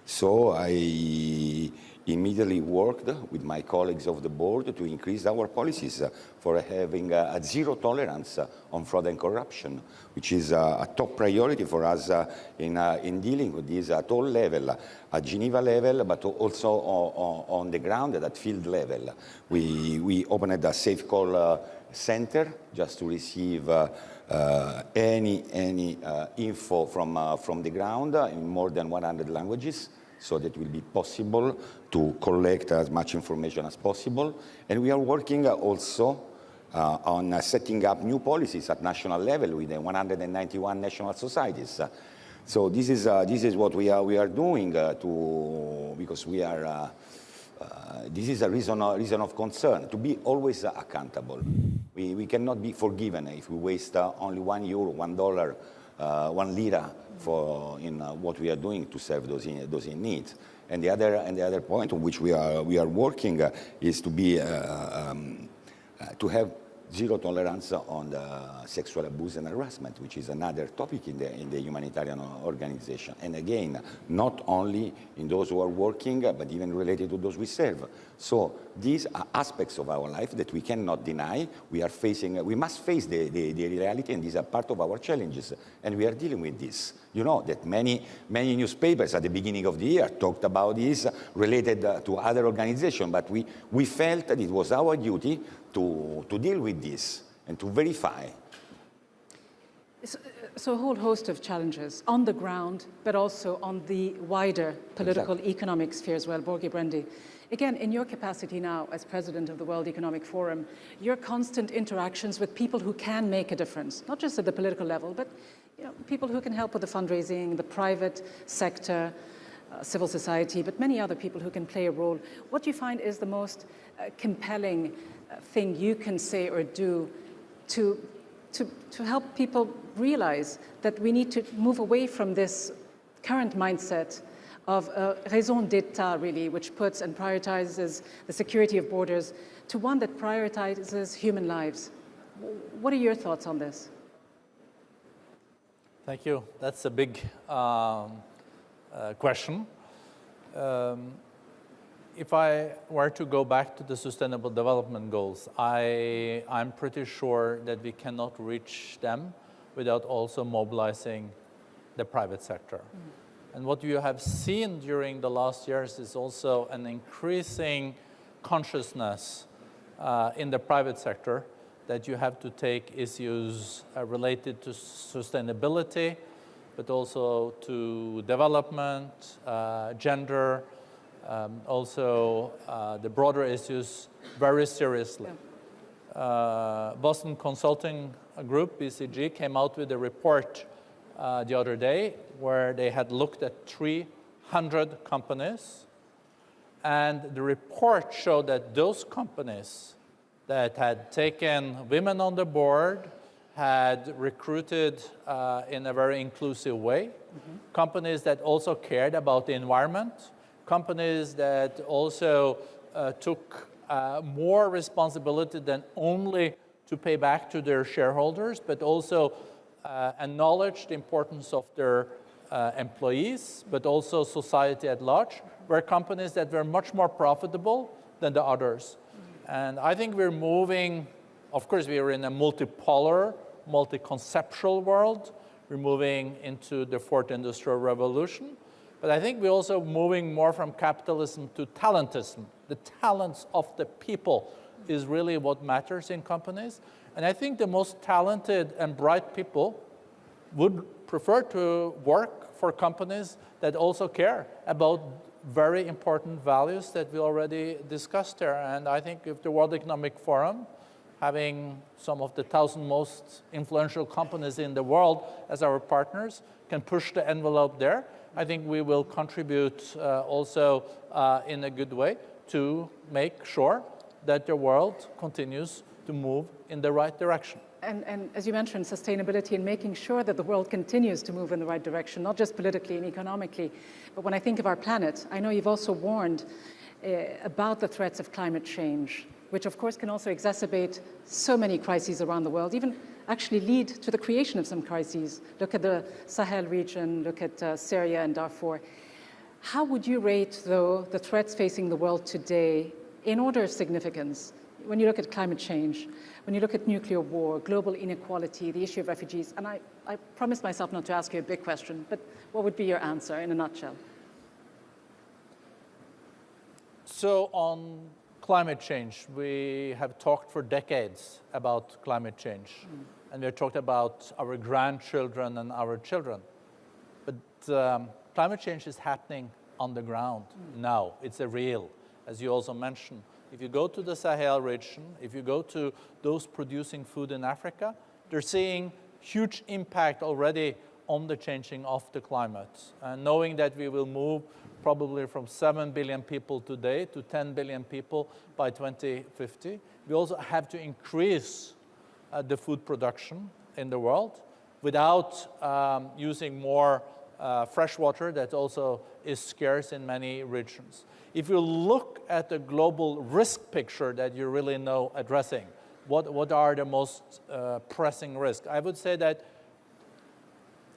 So I immediately worked with my colleagues of the board to increase our policies for having a zero tolerance on fraud and corruption, which is a top priority for us in dealing with this at all level, at Geneva level, but also on the ground at field level. We opened a safe call center just to receive any info from the ground in more than 100 languages, so that it will be possible to collect as much information as possible. And we are working also on setting up new policies at national level with the 191 national societies So this is what we are doing because we are. This is a reason of concern, to be always accountable. We cannot be forgiven if we waste only €1, $1, 1 lira in what we are doing to serve those in need. And the other point on which we are working is to be to have zero tolerance on the sexual abuse and harassment, which is another topic in the humanitarian organization. And again, not only in those who are working, but even related to those we serve. So these are aspects of our life that we cannot deny. We must face the reality, and these are part of our challenges. And we are dealing with this. You know that many newspapers at the beginning of the year talked about this related to other organizations, but we felt that it was our duty to deal with this and to verify. So a whole host of challenges on the ground, but also on the wider political, economic sphere as well. Børge, Brende, again, in your capacity now as president of the World Economic Forum, your constant interactions with people who can make a difference, not just at the political level, but people who can help with the fundraising, the private sector, civil society, but many other people who can play a role. What do you find is the most compelling thing you can say or do to help people realize that we need to move away from this current mindset of raison d'etat, really, which puts and prioritizes the security of borders, to one that prioritizes human lives? What are your thoughts on this? Thank you. That's a big question. If I were to go back to the Sustainable Development Goals, I'm pretty sure that we cannot reach them without also mobilizing the private sector. And what you have seen during the last years is also an increasing consciousness in the private sector that you have to take issues related to sustainability, but also to development, gender, also the broader issues very seriously. Boston Consulting Group, BCG, came out with a report the other day where they had looked at 300 companies, and the report showed that those companies that had taken women on the board, had recruited in a very inclusive way, companies that also cared about the environment, companies that also took more responsibility than only to pay back to their shareholders, but also acknowledged the importance of their employees, but also society at large, were companies that were much more profitable than the others. And I think we're moving, of course, we are in a multipolar, multi-conceptual world. We're moving into the fourth industrial revolution. But I think we're also moving more from capitalism to talentism. The talents of the people is really what matters in companies. And I think the most talented and bright people would prefer to work for companies that also care about very important values that we already discussed there. And I think if the World Economic Forum, having some of the 1,000 most influential companies in the world as our partners, can push the envelope there, I think we will contribute also in a good way to make sure that the world continues to move in the right direction. And as you mentioned, sustainability and making sure that the world continues to move in the right direction, not just politically and economically, but when I think of our planet, I know you've also warned about the threats of climate change, which of course can also exacerbate so many crises around the world, even actually lead to the creation of some crises. Look at the Sahel region, look at Syria and Darfur. How would you rate, though, the threats facing the world today in order of significance? When you look at climate change, when you look at nuclear war, global inequality, the issue of refugees, and I promised myself not to ask you a big question, but what would be your answer in a nutshell? So on climate change, we have talked for decades about climate change, and we've talked about our grandchildren and our children. But climate change is happening on the ground now. It's a real, as you also mentioned. If you go to the Sahel region, if you go to those producing food in Africa, they're seeing huge impact already on the changing of the climate. And knowing that we will move probably from 7 billion people today to 10 billion people by 2050, we also have to increase the food production in the world without using more fresh water that also is scarce in many regions. If you look at the global risk picture that you really know addressing, what are the most pressing risks? I would say that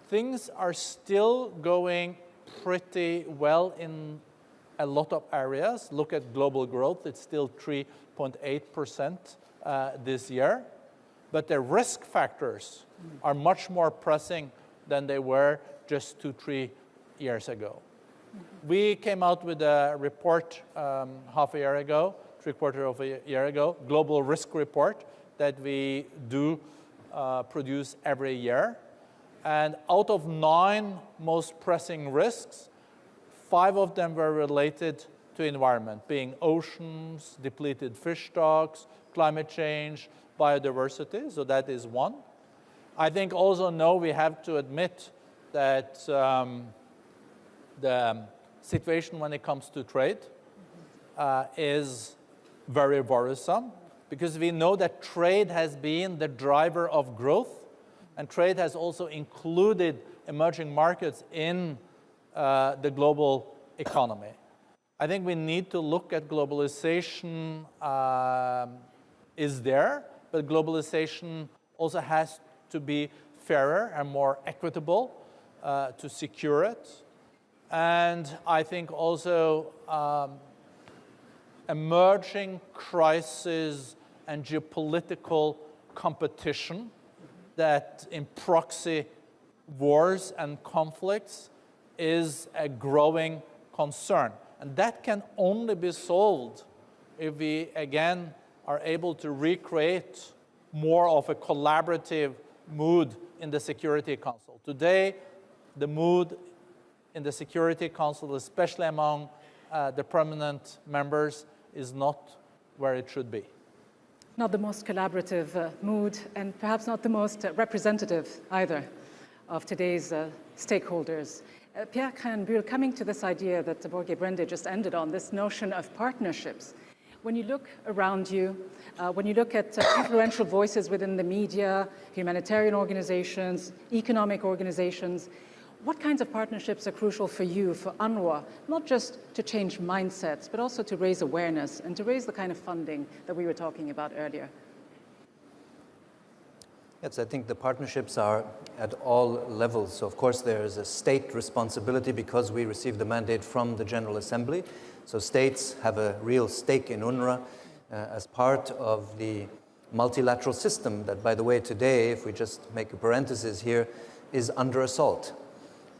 things are still going pretty well in a lot of areas. Look at global growth, it's still 3.8% this year. But the risk factors are much more pressing than they were just 2-3 years ago. We came out with a report half a year ago, 3/4 of a year ago, global risk report that we do produce every year. And out of 9 most pressing risks, 5 of them were related to environment, being oceans, depleted fish stocks, climate change, biodiversity, so that is one. I think also now we have to admit that the situation when it comes to trade is very worrisome, because we know that trade has been the driver of growth, and trade has also included emerging markets in the global economy. I think we need to look at globalization is there, but globalization also has to be fairer and more equitable to secure it. And I think also emerging crises and geopolitical competition that in proxy wars and conflicts is a growing concern. And that can only be solved if we, again, are able to recreate more of a collaborative mood in the Security Council. Today, the mood in the Security Council, especially among the permanent members, is not where it should be. Not the most collaborative mood, and perhaps not the most representative either of today's stakeholders. Pierre Krähenbühl, coming to this idea that Børge Brende just ended on, this notion of partnerships. When you look around you, when you look at influential voices within the media, humanitarian organizations, economic organizations, what kinds of partnerships are crucial for you, for UNRWA, not just to change mindsets, but also to raise awareness and to raise the kind of funding that we were talking about earlier? Yes, I think the partnerships are at all levels. So of course there is a state responsibility because we receive the mandate from the General Assembly. So states have a real stake in UNRWA as part of the multilateral system that, by the way, today, if we just make a parenthesis here, is under assault.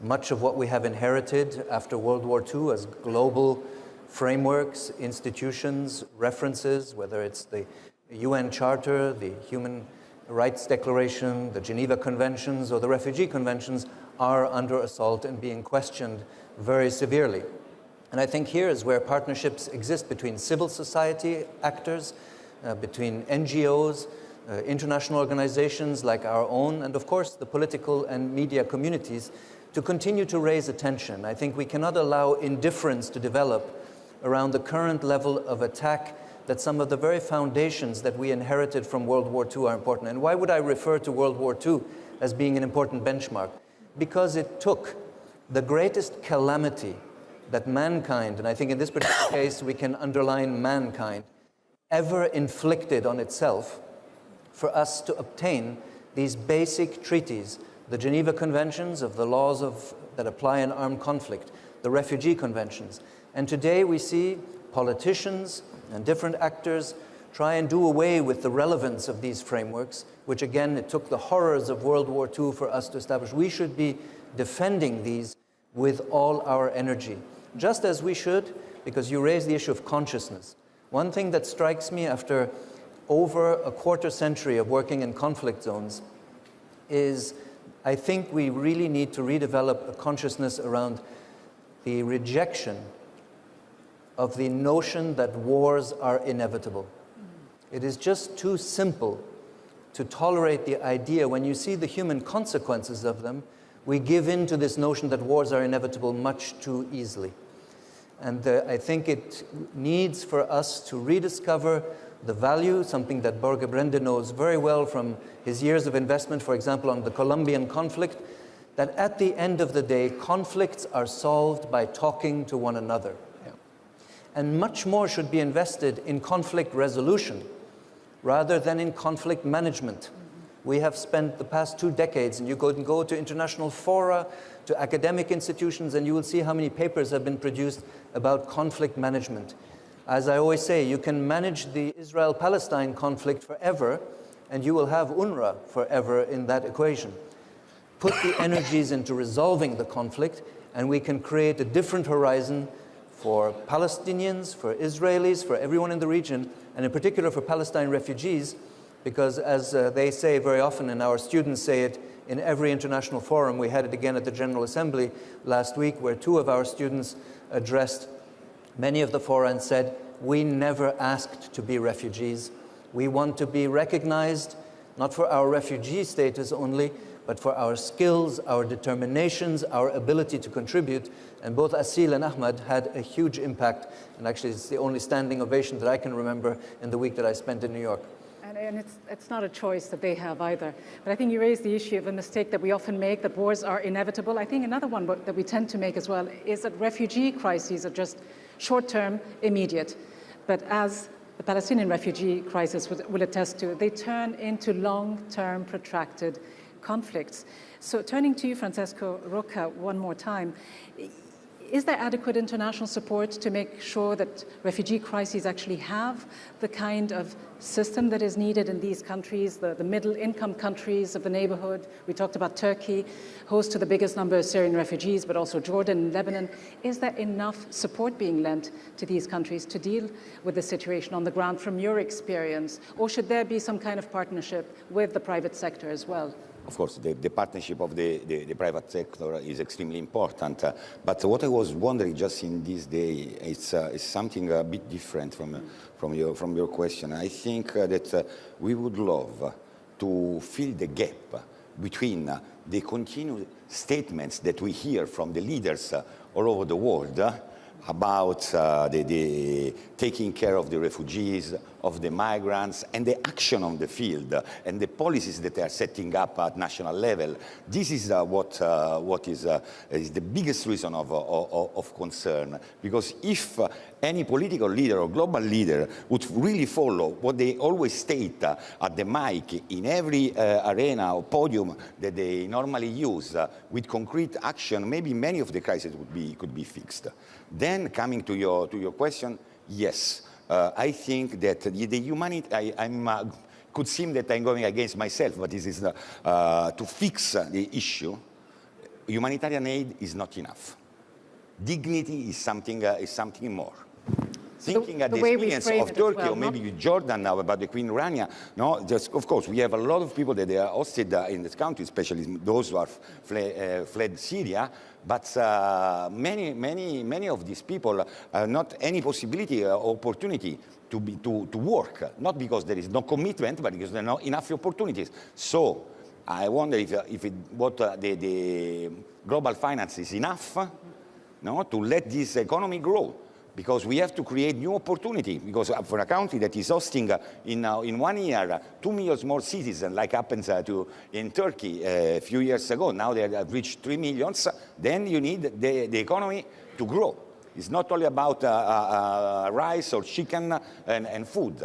Much of what we have inherited after World War II as global frameworks, institutions, references, whether it's the UN Charter, the Human Rights Declaration, the Geneva Conventions, or the Refugee Conventions, are under assault and being questioned very severely. And I think here is where partnerships exist between civil society actors, between NGOs, international organizations like our own, and of course the political and media communities, to continue to raise attention. I think we cannot allow indifference to develop around the current level of attack that some of the very foundations that we inherited from World War II are important. And why would I refer to World War II as being an important benchmark? Because it took the greatest calamity that mankind, and I think in this particular case we can underline mankind, ever inflicted on itself for us to obtain these basic treaties, the Geneva Conventions of the laws that apply in armed conflict, the Refugee Conventions. And today we see politicians and different actors try and do away with the relevance of these frameworks, which again, it took the horrors of World War II for us to establish. We should be defending these with all our energy, just as we should, because you raised the issue of consciousness. One thing that strikes me after over a quarter century of working in conflict zones is I think we really need to redevelop a consciousness around the rejection of the notion that wars are inevitable. It is just too simple to tolerate the idea when you see the human consequences of them, we give in to this notion that wars are inevitable much too easily. And I think it needs for us to rediscover the value, something that Brende knows very well from his years of investment, for example, on the Colombian conflict, that at the end of the day, conflicts are solved by talking to one another. Yeah. And much more should be invested in conflict resolution rather than in conflict management. We have spent the past 2 decades, and you can go to international fora, to academic institutions, and you will see how many papers have been produced about conflict management. As I always say, you can manage the Israel-Palestine conflict forever, and you will have UNRWA forever in that equation. Put the energies into resolving the conflict, and we can create a different horizon for Palestinians, for Israelis, for everyone in the region, and in particular for Palestine refugees, because as they say very often, and our students say it in every international forum, we had it again at the General Assembly last week, where 2 of our students addressed many of the fora and said, we never asked to be refugees. We want to be recognized, not for our refugee status only, but for our skills, our determinations, our ability to contribute. And both Asil and Ahmad had a huge impact. And actually, it's the only standing ovation that I can remember in the week that I spent in New York. And it's not a choice that they have either. But I think you raised the issue of a mistake that we often make, that wars are inevitable. I think another one that we tend to make as well is that refugee crises are just short-term, immediate. But as the Palestinian refugee crisis will attest to, they turn into long-term, protracted conflicts. So turning to you, Francesco, Rocca, one more time, is there adequate international support to make sure that refugee crises actually have the kind of system that is needed in these countries, the middle-income countries of the neighborhood? We talked about Turkey, host to the biggest number of Syrian refugees, but also Jordan and Lebanon. Is there enough support being lent to these countries to deal with the situation on the ground from your experience? Or should there be some kind of partnership with the private sector as well? Of course, the partnership of the private sector is extremely important. But what I was wondering just in this day is something a bit different from your question. I think that we would love to fill the gap between the continued statements that we hear from the leaders all over the world about the taking care of the refugees, of the migrants, and the action on the field, and the policies that they are setting up at national level. This is what is the biggest reason of concern, because if any political leader or global leader would really follow what they always state at the mic in every arena or podium that they normally use with concrete action, maybe many of the crises could be fixed. Then coming to your question, yes, I think that the humanity, could seem that I'm going against myself, but this is to fix the issue. Humanitarian aid is not enough. Dignity is something more. Thinking at the experience of Turkey, or maybe Jordan now about the Queen Rania, no, just of course we have a lot of people that they are hosted in this country, especially those who are fled Syria. But many of these people have not any possibility or opportunity to work, not because there is no commitment, but because there are not enough opportunities. So I wonder if the global finance is enough, no, to let this economy grow. Because we have to create new opportunity. Because for a country that is hosting in 1 year 2 million more citizens, like happens in Turkey a few years ago, now they have reached 3 million. Then you need the economy to grow. It's not only about rice or chicken and food.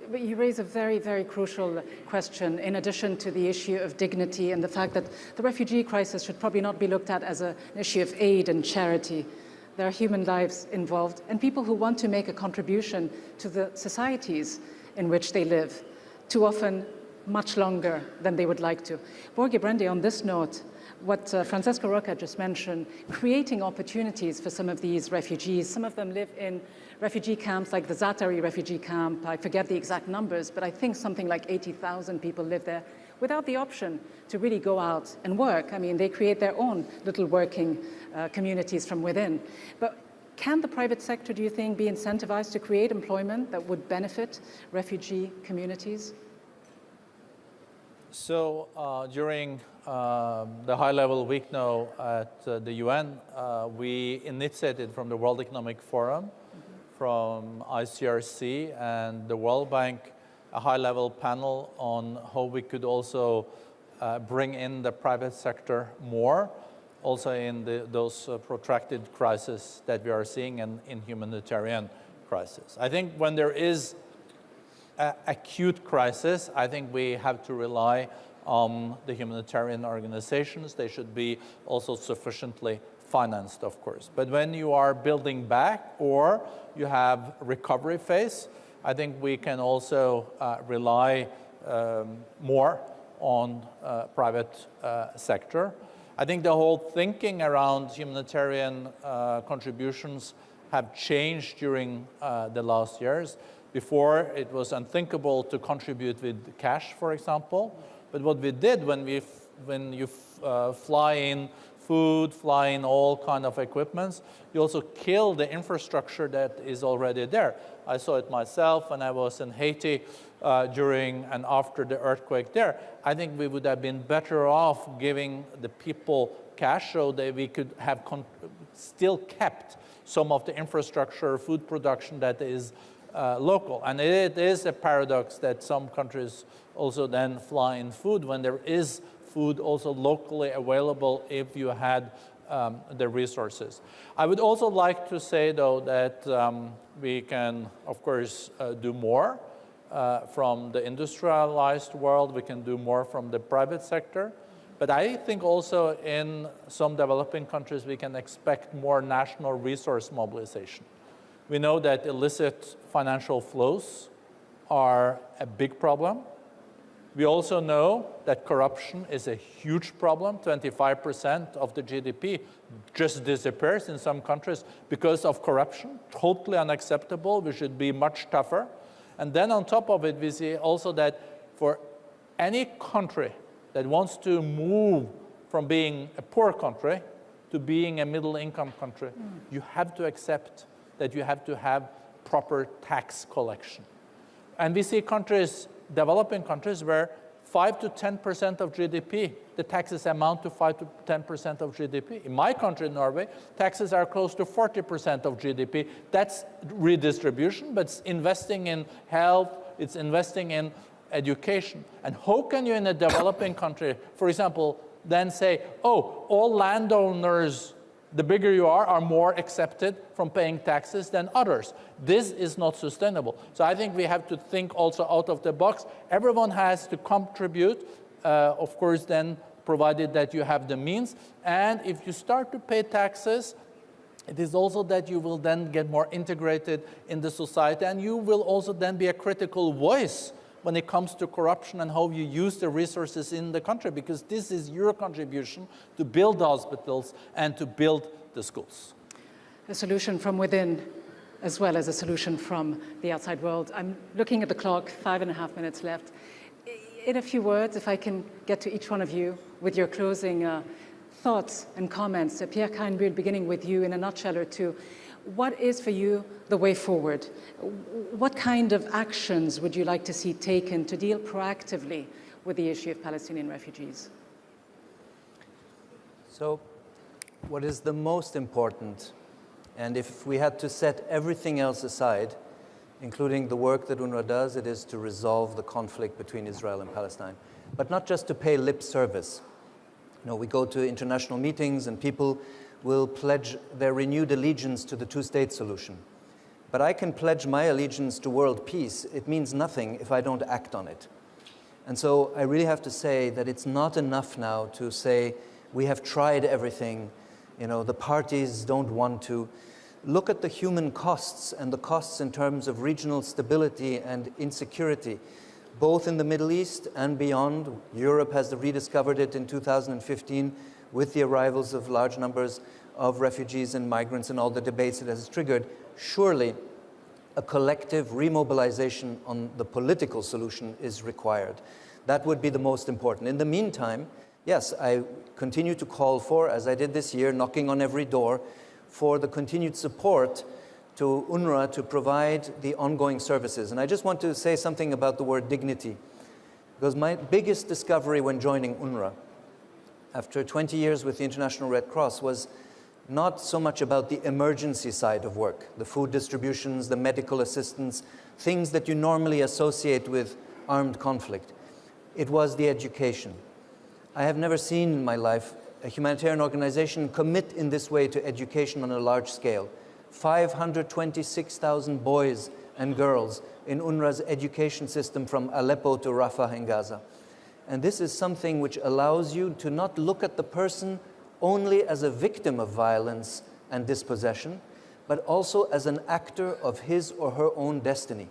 But you raise a very, very crucial question, in addition to the issue of dignity and the fact that the refugee crisis should probably not be looked at as an issue of aid and charity. There are human lives involved and people who want to make a contribution to the societies in which they live, too often much longer than they would like to. Børge, Brende, on this note, what Francesco Rocca just mentioned, creating opportunities for some of these refugees. Some of them live in refugee camps like the Zatari refugee camp. I forget the exact numbers, but I think something like 80,000 people live there without the option to really go out and work. I mean, they create their own little working communities from within. But can the private sector, do you think, be incentivized to create employment that would benefit refugee communities? So during the high-level week now at the UN, we initiated from the World Economic Forum, from ICRC and the World Bank, a high-level panel on how we could also bring in the private sector more, also in those protracted crises that we are seeing in humanitarian crisis. I think when there is an acute crisis, I think we have to rely on the humanitarian organizations. They should be also sufficiently financed, of course. But when you are building back or you have recovery phase, I think we can also rely more on private sector. I think the whole thinking around humanitarian contributions have changed during the last years. Before, it was unthinkable to contribute with cash, for example. But what we did when you fly in food, fly in all kind of equipments, you also kill the infrastructure that is already there. I saw it myself when I was in Haiti during and after the earthquake there. I think we would have been better off giving the people cash so that we could have still kept some of the infrastructure, food production that is local. And it is a paradox that some countries also then fly in food when there is food also locally available if you had the resources. I would also like to say, though, that we can, of course, do more from the industrialized world. We can do more from the private sector. But I think also in some developing countries, we can expect more national resource mobilization. We know that illicit financial flows are a big problem. We also know that corruption is a huge problem. 25% of the GDP just disappears in some countries because of corruption. Totally unacceptable. We should be much tougher. And then on top of it, we see also that for any country that wants to move from being a poor country to being a middle-income country, you have to accept that you have to have proper tax collection. And we see countries, developing countries, where 5 to 10% of GDP, the taxes amount to 5 to 10% of GDP. In my country, Norway, taxes are close to 40% of GDP. That's redistribution, but it's investing in health, it's investing in education. And how can you in a developing country, for example, then say, oh, all landowners, the bigger you are more accepted from paying taxes than others. This is not sustainable. So I think we have to think also out of the box. Everyone has to contribute, of course, then provided that you have the means. And if you start to pay taxes, it is also that you will then get more integrated in the society, and you will also then be a critical voice when it comes to corruption and how you use the resources in the country, because this is your contribution to build hospitals and to build the schools. A solution from within as well as a solution from the outside world. I'm looking at the clock, 5.5 minutes left. In a few words, if I can get to each one of you with your closing thoughts and comments. Pierre Krähenbühl, beginning with you in a nutshell or two. What is for you the way forward? What kind of actions would you like to see taken to deal proactively with the issue of Palestinian refugees? So what is the most important, and if we had to set everything else aside, including the work that UNRWA does, it is to resolve the conflict between Israel and Palestine. But not just to pay lip service. You know, we go to international meetings and people will pledge their renewed allegiance to the two-state solution. But I can pledge my allegiance to world peace. It means nothing if I don't act on it. And so I really have to say that it's not enough now to say, we have tried everything, you know, the parties don't want to. Look at the human costs and the costs in terms of regional stability and insecurity, both in the Middle East and beyond. Europe has rediscovered it in 2015 with the arrivals of large numbers of refugees and migrants and all the debates it has triggered. Surely a collective remobilization on the political solution is required. That would be the most important. In the meantime, yes, I continue to call for, as I did this year, knocking on every door, for the continued support to UNRWA to provide the ongoing services. And I just want to say something about the word dignity. Because my biggest discovery when joining UNRWA, after 20 years with the International Red Cross, was not so much about the emergency side of work, the food distributions, the medical assistance, things that you normally associate with armed conflict. It was the education. I have never seen in my life a humanitarian organization commit in this way to education on a large scale. 526,000 boys and girls in UNRWA's education system from Aleppo to Rafah in Gaza. And this is something which allows you to not look at the person only as a victim of violence and dispossession, but also as an actor of his or her own destiny.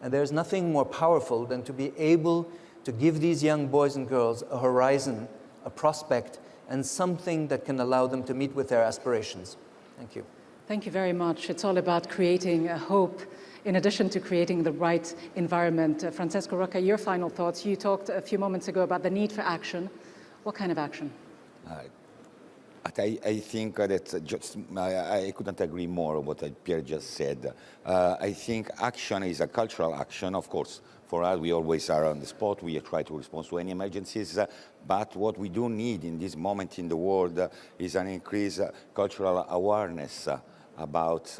And there's nothing more powerful than to be able to give these young boys and girls a horizon, a prospect, and something that can allow them to meet with their aspirations. Thank you. Thank you very much. It's all about creating a hope in addition to creating the right environment. Francesco, Rocca, your final thoughts. You talked a few moments ago about the need for action. What kind of action? I think that I couldn't agree more on what Pierre just said. I think action is a cultural action, of course. For us, we always are on the spot. We try to respond to any emergencies. But what we do need in this moment in the world is an increased cultural awareness about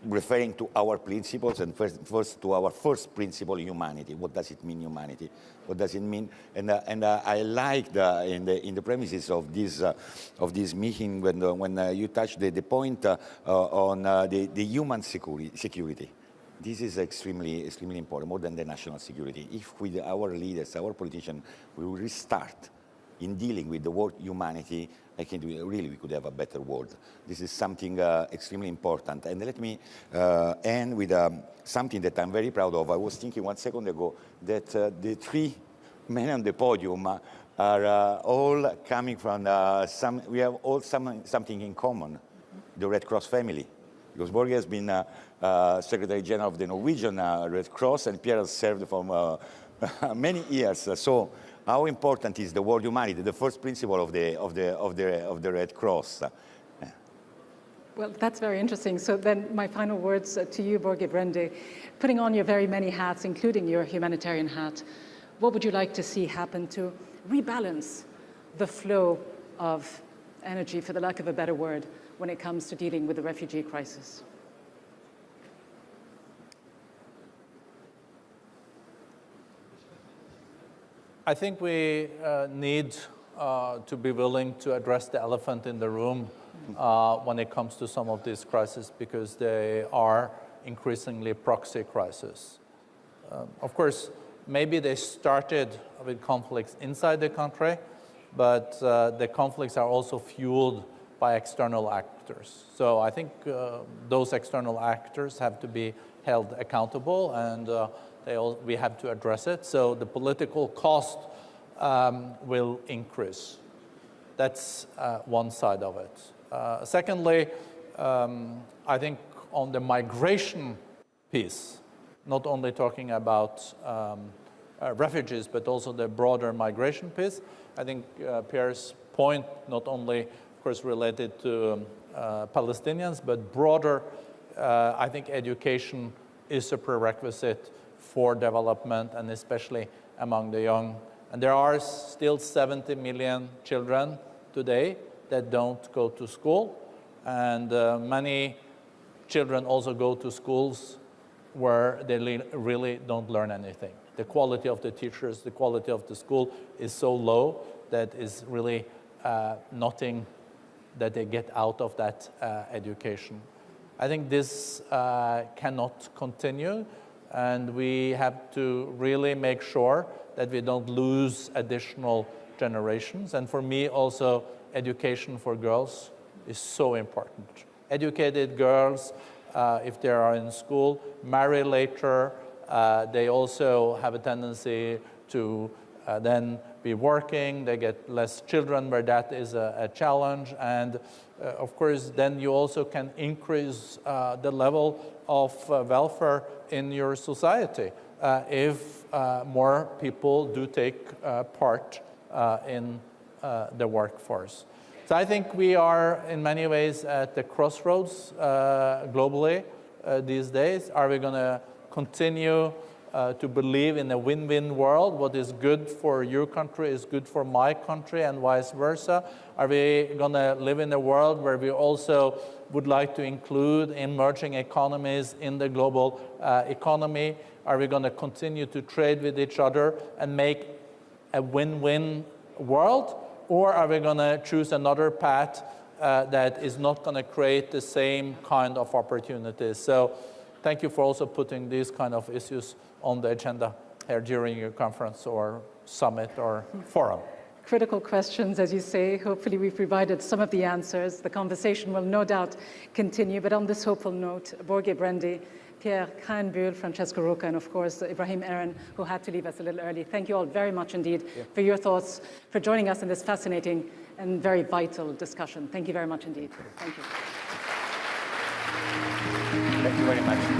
referring to our principles, and first to our first principle, humanity. What does it mean, humanity? What does it mean? And I liked in the premises of this meeting when you touched the point on the human security. This is extremely important, more than the national security. If with our leaders, our politicians, we will restart in dealing with the word humanity, I think really we could have a better world. This is something extremely important. And let me end with something that I'm very proud of. I was thinking 1 second ago that the three men on the podium are all coming from we have all something in common, the Red Cross family. Because Børge has been Secretary General of the Norwegian Red Cross, and Pierre has served for many years. So how important is the word humanity, the first principle of the Red Cross? Well, that's very interesting. So then my final words to you, Børge, Brende, putting on your very many hats, including your humanitarian hat, what would you like to see happen to rebalance the flow of energy, for the lack of a better word, when it comes to dealing with the refugee crisis? I think we need to be willing to address the elephant in the room when it comes to some of these crises, because they are increasingly proxy crises. Of course, maybe they started with conflicts inside the country, but the conflicts are also fueled by external actors. So I think those external actors have to be held accountable, and we have to address it. So the political cost will increase. That's one side of it. Secondly, I think on the migration piece, not only talking about refugees, but also the broader migration piece, I think Pierre's point, not only, of course, related to Palestinians, but broader, I think education is a prerequisite for development, and especially among the young. And there are still 70 million children today that don't go to school, and many children also go to schools where they really don't learn anything. The quality of the teachers, the quality of the school is so low that is really nothing that they get out of that education. I think this cannot continue, and we have to really make sure that we don't lose additional generations. And for me also, education for girls is so important. Educated girls, if they are in school, marry later. They also have a tendency to then be working. They get less children where that is a challenge. And of course, then you also can increase the level of welfare in your society if more people do take part in the workforce. So I think we are in many ways at the crossroads globally these days. Are we going to continue to believe in a win-win world. What is good for your country is good for my country and vice versa. Are we going to live in a world where we also would like to include emerging economies in the global economy? Are we going to continue to trade with each other and make a win-win world? Or are we going to choose another path that is not going to create the same kind of opportunities? So thank you for also putting these kind of issues on the agenda here during your conference or summit or forum. Critical questions, as you say. Hopefully we've provided some of the answers. The conversation will no doubt continue, but on this hopeful note, Børge, Brende, Pierre, Krähenbühl, Francesco, Rocca, and of course, Ibrahim, Eren, who had to leave us a little early. Thank you all very much indeed for your thoughts, for joining us in this fascinating and very vital discussion. Thank you very much indeed. Thank you. Thank you very much.